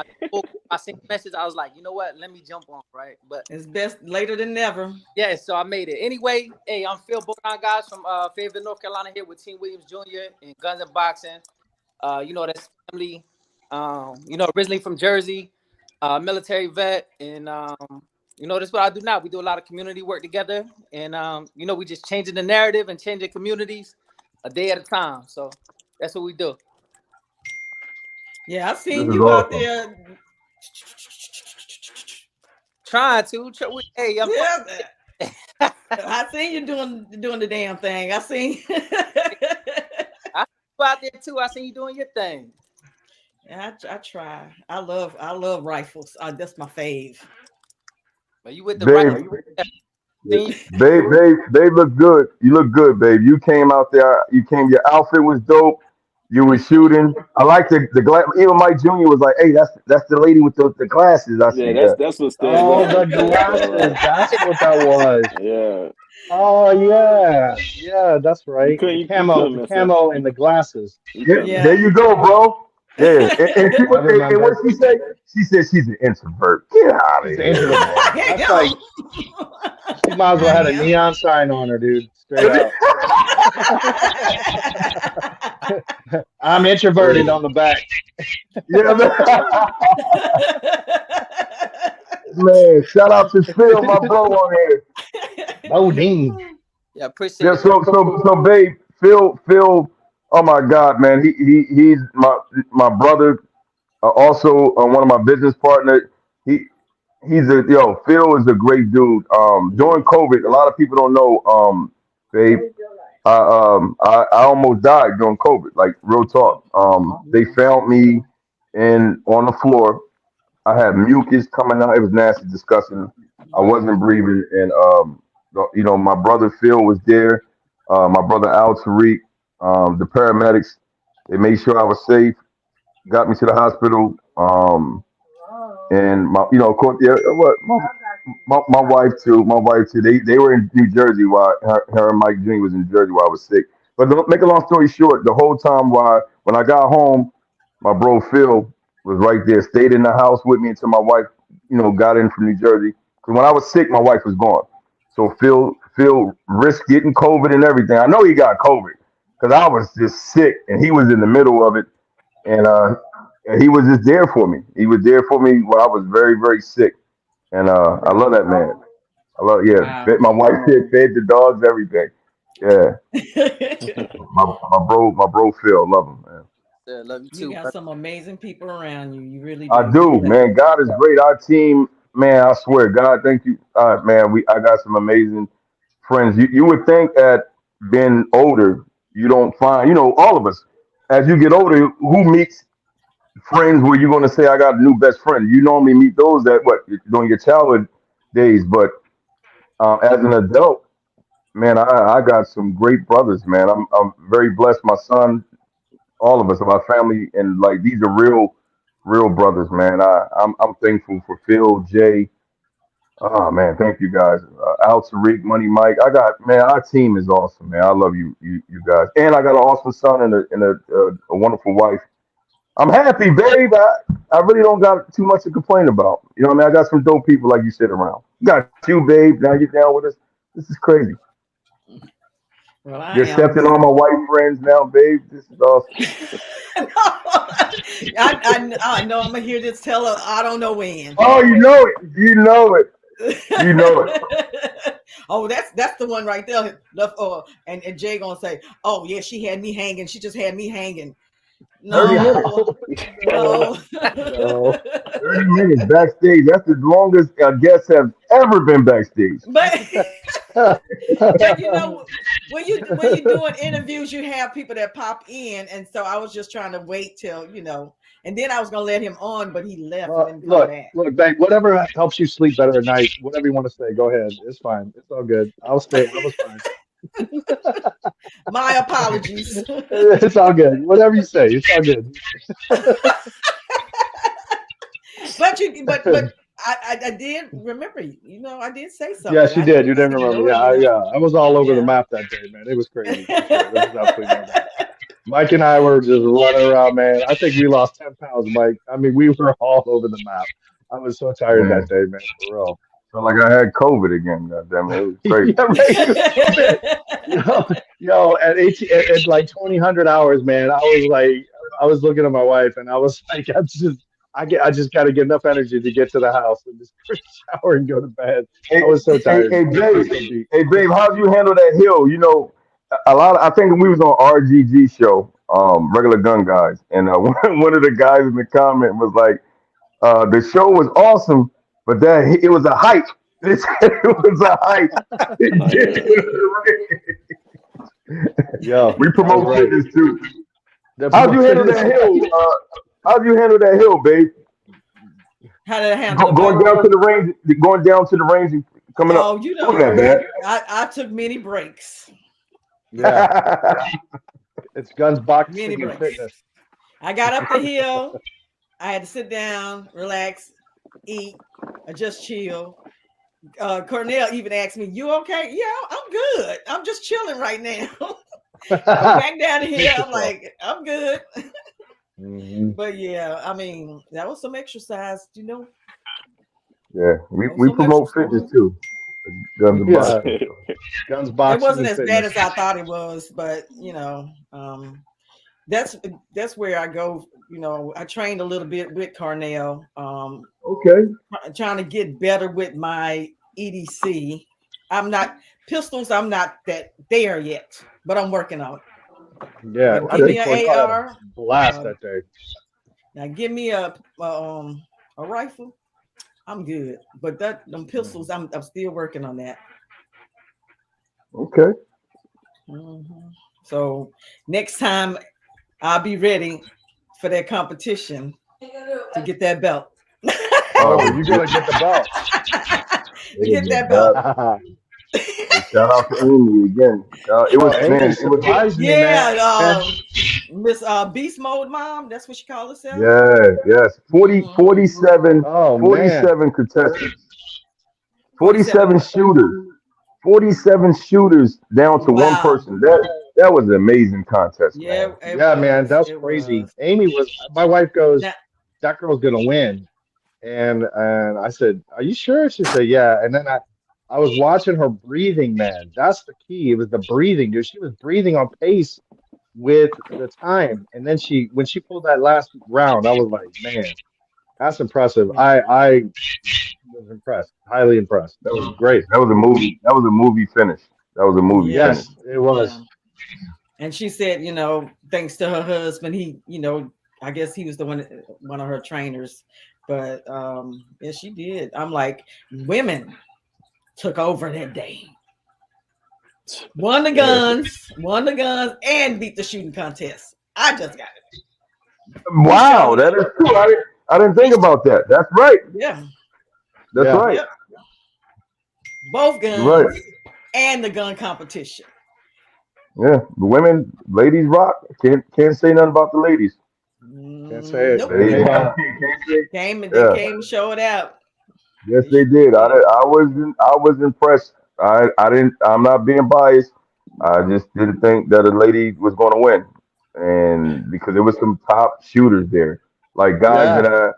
I sent a message. I was like, you know what? Let me jump on, right? But It's best later than never. yeah, so I made it. Anyway, hey, I'm Phil Bodine, guys, from Fayetteville, North Carolina, here with Team Williams Jr. and Guns and Boxing. That's family. Originally from Jersey, military vet, and that's what I do now. We do a lot of community work together, and we just changing the narrative and changing communities a day at a time. So that's what we do. Yeah, I This seen is you out awesome. there. Trying to, hey, I'm Yeah, trying. I seen you doing the damn thing. I seen. I see you out there too. I seen you doing your thing. Yeah, I try. I love rifles. That's my fave. But you with the right? Babe, Seen you. babe look good. You look good, babe. You came out there, your outfit was dope. You were shooting. I like the glass. Even Mike Jr. was like, hey, that's the lady with the glasses. I Yeah, said, yeah. that's what stands Oh, out the right there. glasses. That's what that was. Yeah, Oh yeah, yeah, that's right. you couldn't The mess up. camo, and the glasses. You Yeah, couldn't there Yeah. mess you up. go, bro. Yeah, I and what remember. she say? She said she's an introvert. Get out of She's an here, introvert. man. That's like she might as well had a Damn. neon sign on her, dude. Straight up. I'm introverted on the back. Yeah, man. Man, shout out to Phil, my bro on here. Bodine. Yeah, appreciate Yeah, it, man. so, babe, Phil. Oh my God, man, he's my brother. Also, one of my business partners. He Phil is a great dude. During COVID, a lot of people don't know, babe. I almost died during COVID. Like real talk. They found me on the floor. I had mucus coming out. It was nasty, disgusting. I wasn't breathing, and my brother Phil was there. My brother Al Tariq, the paramedics. They made sure I was safe. Got me to the hospital. And of course, yeah, what my wife too. My wife too. They were in New Jersey while her and Mike Jr. was in Jersey while I was sick. But to make a long story short, the whole time while when I got home, my bro Phil was right there, stayed in the house with me until my wife, got in from New Jersey. Because when I was sick, my wife was gone. So Phil risked getting COVID and everything. I know he got COVID because I was just sick and he was in the middle of it. And he was just there for me. He was there for me when I was very, very sick. And I love that man. I love, yeah. Wow. Fed my wife fed the dogs, everything. Yeah. My bro Phil, love him, man. Love you You too, got brother. some amazing people around you. You really I do. You're do, blessed. man. God is great. Our team, man. I swear, God, thank you, man. I got some amazing friends. You would think that being older, you don't find, all of us. As you get older, who meets friends where you're going to say, I got a new best friend? You normally meet those that during your childhood days, but as an adult, man, I got some great brothers, man. I'm very blessed. My son, all of us, my family, and like these are real brothers, man. I'm thankful for Phil, Jay. Oh man, thank you guys. Al Tariq, Money Mike. I got man, our team is awesome, man. I love you guys, and I got an awesome son and a wonderful wife. I'm happy, babe. I really don't got too much to complain about. You know what I mean? I got some dope people like you said around. Got you, babe. Now you're down with us. This is crazy. Well, I You're am. accepting all my white friends now, babe. This is awesome. I know I'm gonna hear this tell her I don't know when. Oh, you know it. You know it. You know it. Oh, that's the one right there. And Jay gonna say, "Oh yeah, she had me hanging. She just had me hanging." 30 minutes. No, No, no. no. 30 minutes backstage. That's the longest a guest have ever been backstage. but no. but when you doing interviews, you have people that pop in, and so I was just trying to wait till and then I was gonna let him on, but he left and Well, didn't come look, back. look, babe, whatever helps you sleep better at night, whatever you want to say, go ahead. It's fine. It's all good. I'll stay. I was fine. My apologies. It's all good. Whatever you say, it's all good. but I did remember, I did say something. Yes, you I did. You didn't didn't remember. ignore, Yeah, I was all over the yeah. map that day, man. It was crazy for sure. There was absolutely no doubt. Mike and I were just running around, man. I think we lost 10 pounds, Mike. I mean, we were all over the map. I was so tired that Man, day, man, for real. felt like I had COVID again. God damn it, it was crazy. Yeah, right. Yo, at 18, at like 2000 hours, man, I was looking at my wife and I was like, I just got to get enough energy to get to the house and just shower and go to bed. Hey, I was so hey, tired, hey, man. I was babe. so beat. Hey, babe, how'd you handle that hill? A lot. I think we was on RGG show, regular gun guys, and one of the guys in the comment was like, the show was awesome, but that it was a hype. It was a hype. Yo, We that was promote right. fitness too. The How'd you handle fitness. that hill? How'd you handle that hill, babe? How did I handle it? Going What? down to the range, going down to the range and coming up. Oh, It wasn't I took many breaks. Yeah, that it's guns, Many boxing, and breaks. fitness. I got up the hill. I had to sit down, relax, eat, or just chill. Cornell even asked me, "You okay?" Yeah, I'm good. I'm just chilling right now. Go back down the hill. Pace I'm yourself. like, I'm good. Hmm. But yeah, I mean, that was some exercise. Yeah, That was we some promote fitness exercise. too. Guns and Yeah, boxing. So. guns, It boxing, wasn't and as bad fitness. as I thought it was, but that's that's where I go. I trained a little bit with Cornell, Okay. trying to get better with my EDC. I'm not pistols. I'm not that there yet, but I'm working on it. Yeah, But I give Okay. me think an Cornell had a AR. blast Uh, that day. Now give me a rifle. I'm good. But them pistols, I'm still working on that. Okay. Mhm. So next time I'll be ready for that competition to get that belt. Oh, Oh, you're yeah, gonna get the belt. To get that belt. that. Hey, shout out to Amy again. It Yo, was Amy man. It was surprised me, man. Yeah, Miss Beast Mode Mom, that's what she called herself. yeah, yes. 40, Hmm. 47, Oh man. 47 contestants, 47 47 what? shooters, 47 shooters down to one Wow. person. That was an amazing contest, Yeah, man. it Yeah, man, was. that's It crazy. was. Amy was my wife goes, Now, that girl's gonna win. And I said, "Are you sure?" She said, "Yeah." And then I was watching her breathing, man. That's the key. It was the breathing, dude. She was breathing on pace with the time. And then when she pulled that last round, I was like, man, that's impressive. yeah, I was impressed, highly impressed. That It was was great. that was a movie. That was a movie finish. That was a movie yeah, finish. Yes, it yeah. was. And she said, thanks to her husband, I guess he was one of her trainers. But yeah, she did. I'm like, women took over that day. Yeah. Won the guns, and beat the shooting contest. I just got it. We Wow, showed that up. is true. I didn't We, think about that. That's right. yeah, That's Yeah. right. yep. Both You're right. guns and the gun competition. Yeah, the women, ladies rock. Can't say nothing about the ladies. Can't say it. Nope. They They made on. can't say. They Yeah. came and showed out. Yes, They they sure did. did. I was impressed. I didn't. I'm not being biased. I just didn't think that a lady was going to win, and because there was some top shooters there, like guys that Yeah.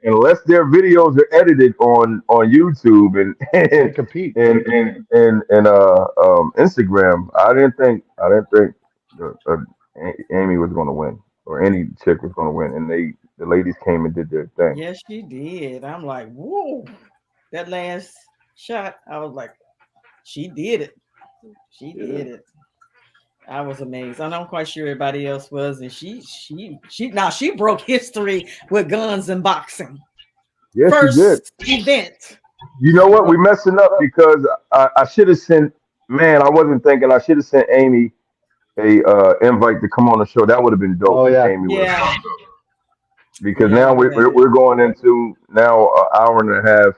unless their videos are edited on YouTube and Can't compete. Instagram, I didn't think Amy was going to win or any chick was going to win, and the ladies came and did their thing. Yes, she did. I'm like, whoa. That last shot, I was like, she did it. She Yeah. did it. I was amazed. I'm not quite sure everybody else was, and she now she broke history with guns and boxing. Yes, she did. First event. You know what? We messing up because I should have sent. Man, I wasn't thinking. I should have sent Amy a invite to come on the show. That would have been dope Oh if yeah. Amy would have Yeah, popped up. Because yeah, now we had, we're going into now an hour and a half.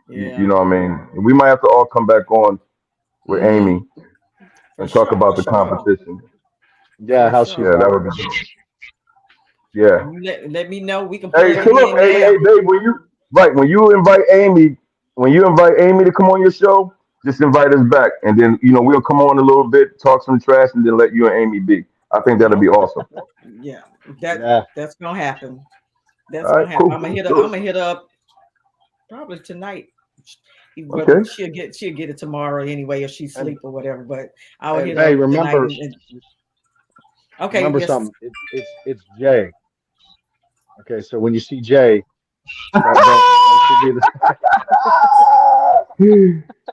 You yeah. know what I mean? We might have to all come back on with Mm-hmm. Amy For and talk sure, about for the sure, competition. Yeah. for How she Yeah, sure. that felt. would be dope. Yeah. You let me know. We can Hey, plug so it look, in hey, now. babe, when you invite Amy to come on your show, just invite us back, and then we'll come on a little bit, talk some trash, and then let you and Amy be. I think that'll be Oh, awesome. yeah, that Yeah. that's gonna happen. All That's right, gonna happen. cool. I'm gonna hit her. Do I'm it. gonna hit her up probably tonight. But Okay. she'll get it tomorrow anyway if she's And asleep or whatever. But I will and hit her Bay, up tonight. remember Okay, remember yes. something. It's Jay. Okay, so when you see Jay, don't shoot me the.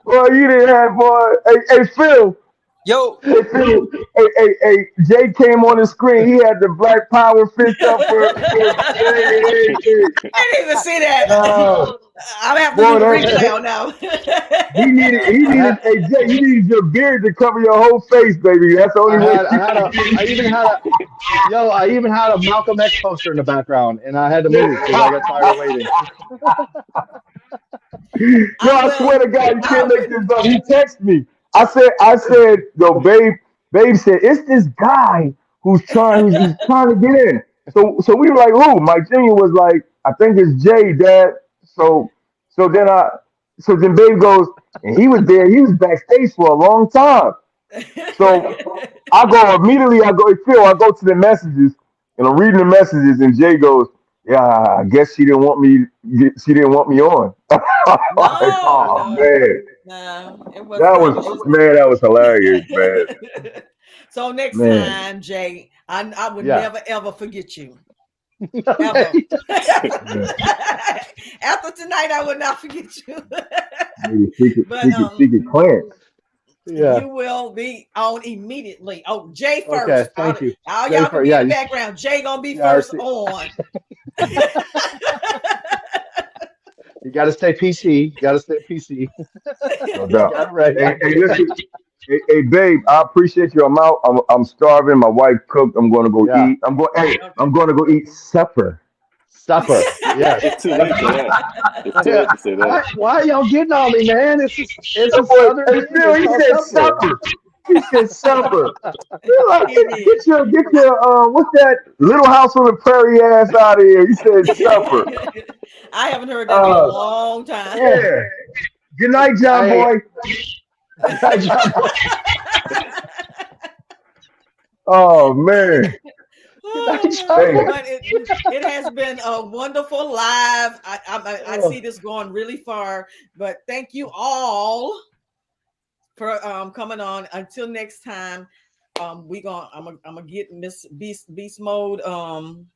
Boy, you didn't have boy. Hey, Phil. Yo, Hey, Phil. Hey, Jay came on the screen. He had the Black Power fist up for Jay and everything. I didn't even see that. No, I'll have to do boy, the that's replay on now. he I needed. had Hey, Jay, you needed your beard to cover your whole face, baby. That's the only way. I even had a yo, I even had a Malcolm X poster in the background, and I had to move because I got tired of waiting. Yo, I I will. swear to God, you I can't make will. this up. He texted me. I said, yo, babe said, it's this guy he's trying to get in. So we were like, who? Mike Jr. was like, I think it's Jay, Dad. So, so then I, so then babe goes, and he was there. He was backstage for a long time. So I go, hey, Phil, I go to the messages and I'm reading the messages and Jay goes, yeah, I guess she didn't want me on. Like, No, oh no, man. no. It wasn't that. It was That was hilarious, man. so next Man. time, Jay, I would Yeah. never ever forget you. Ever. Okay. Yeah. After tonight, I would not forget you. Maybe secret, But secret, secret clearance. Yeah. you will be on immediately. Oh, Jay Okay. first. Thank you, All Jay. y'all can For be in yeah, the background. Jay gonna be yeah. I first see. on. You got to stay PC. You got to stay PC. No You doubt. got it right. Hey, listen. Hey, babe, I appreciate you. I'm out. I'm starving. My wife cooked. I'm going to go Yeah. eat. Hey, Okay. I'm going to go eat supper. Supper. Yes. It's too Thank late for you. that. It's too Yeah. late to say that. Why are y'all getting on me, man? It's That a boy, southern hey, dish. Phil, It's he called said supper. supper. He said supper. You're like, He did. get your what's that Little House on the Prairie ass out of here. He said supper. I haven't heard that in a Uh, long time. Yeah. yeah. Good night, John I Boy. good night, John Boy. Oh man. Good night, Oh John man, Hey, Boy. but it has been a wonderful live. I Oh, see this going really far, but thank you all for coming on. Until next time, I'm gonna get Miss Beast Mode. oh,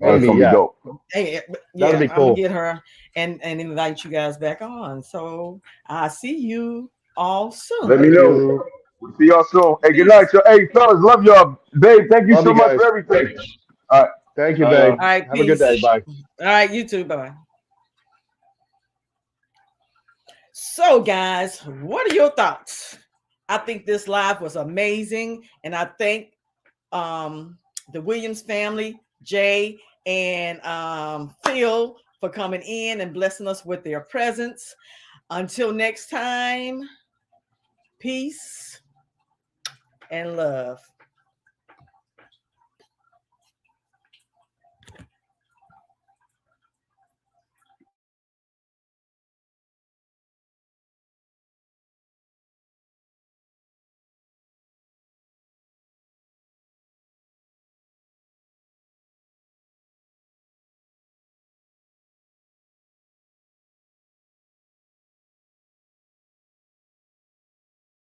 it's Amy, gonna be yeah, dope. Hey, that'll yeah, be I'm gonna cool. get her and invite you guys back on. So I see you all Let soon. me Thank know. you. We'll see y'all soon. Hey, good night, Peace. y'all. Hey, fellas, love y'all. Babe, thank you Love so you much for guys. everything. All right. Thank you, Bye, babe. y'all. All right, Have a good day. peace. Bye. All right, you too. Bye bye. So, guys, what are your thoughts? I think this live was amazing, and I thank um, the Williams family, Jay and Phil, for coming in and blessing us with their presence. Until next time, peace and love.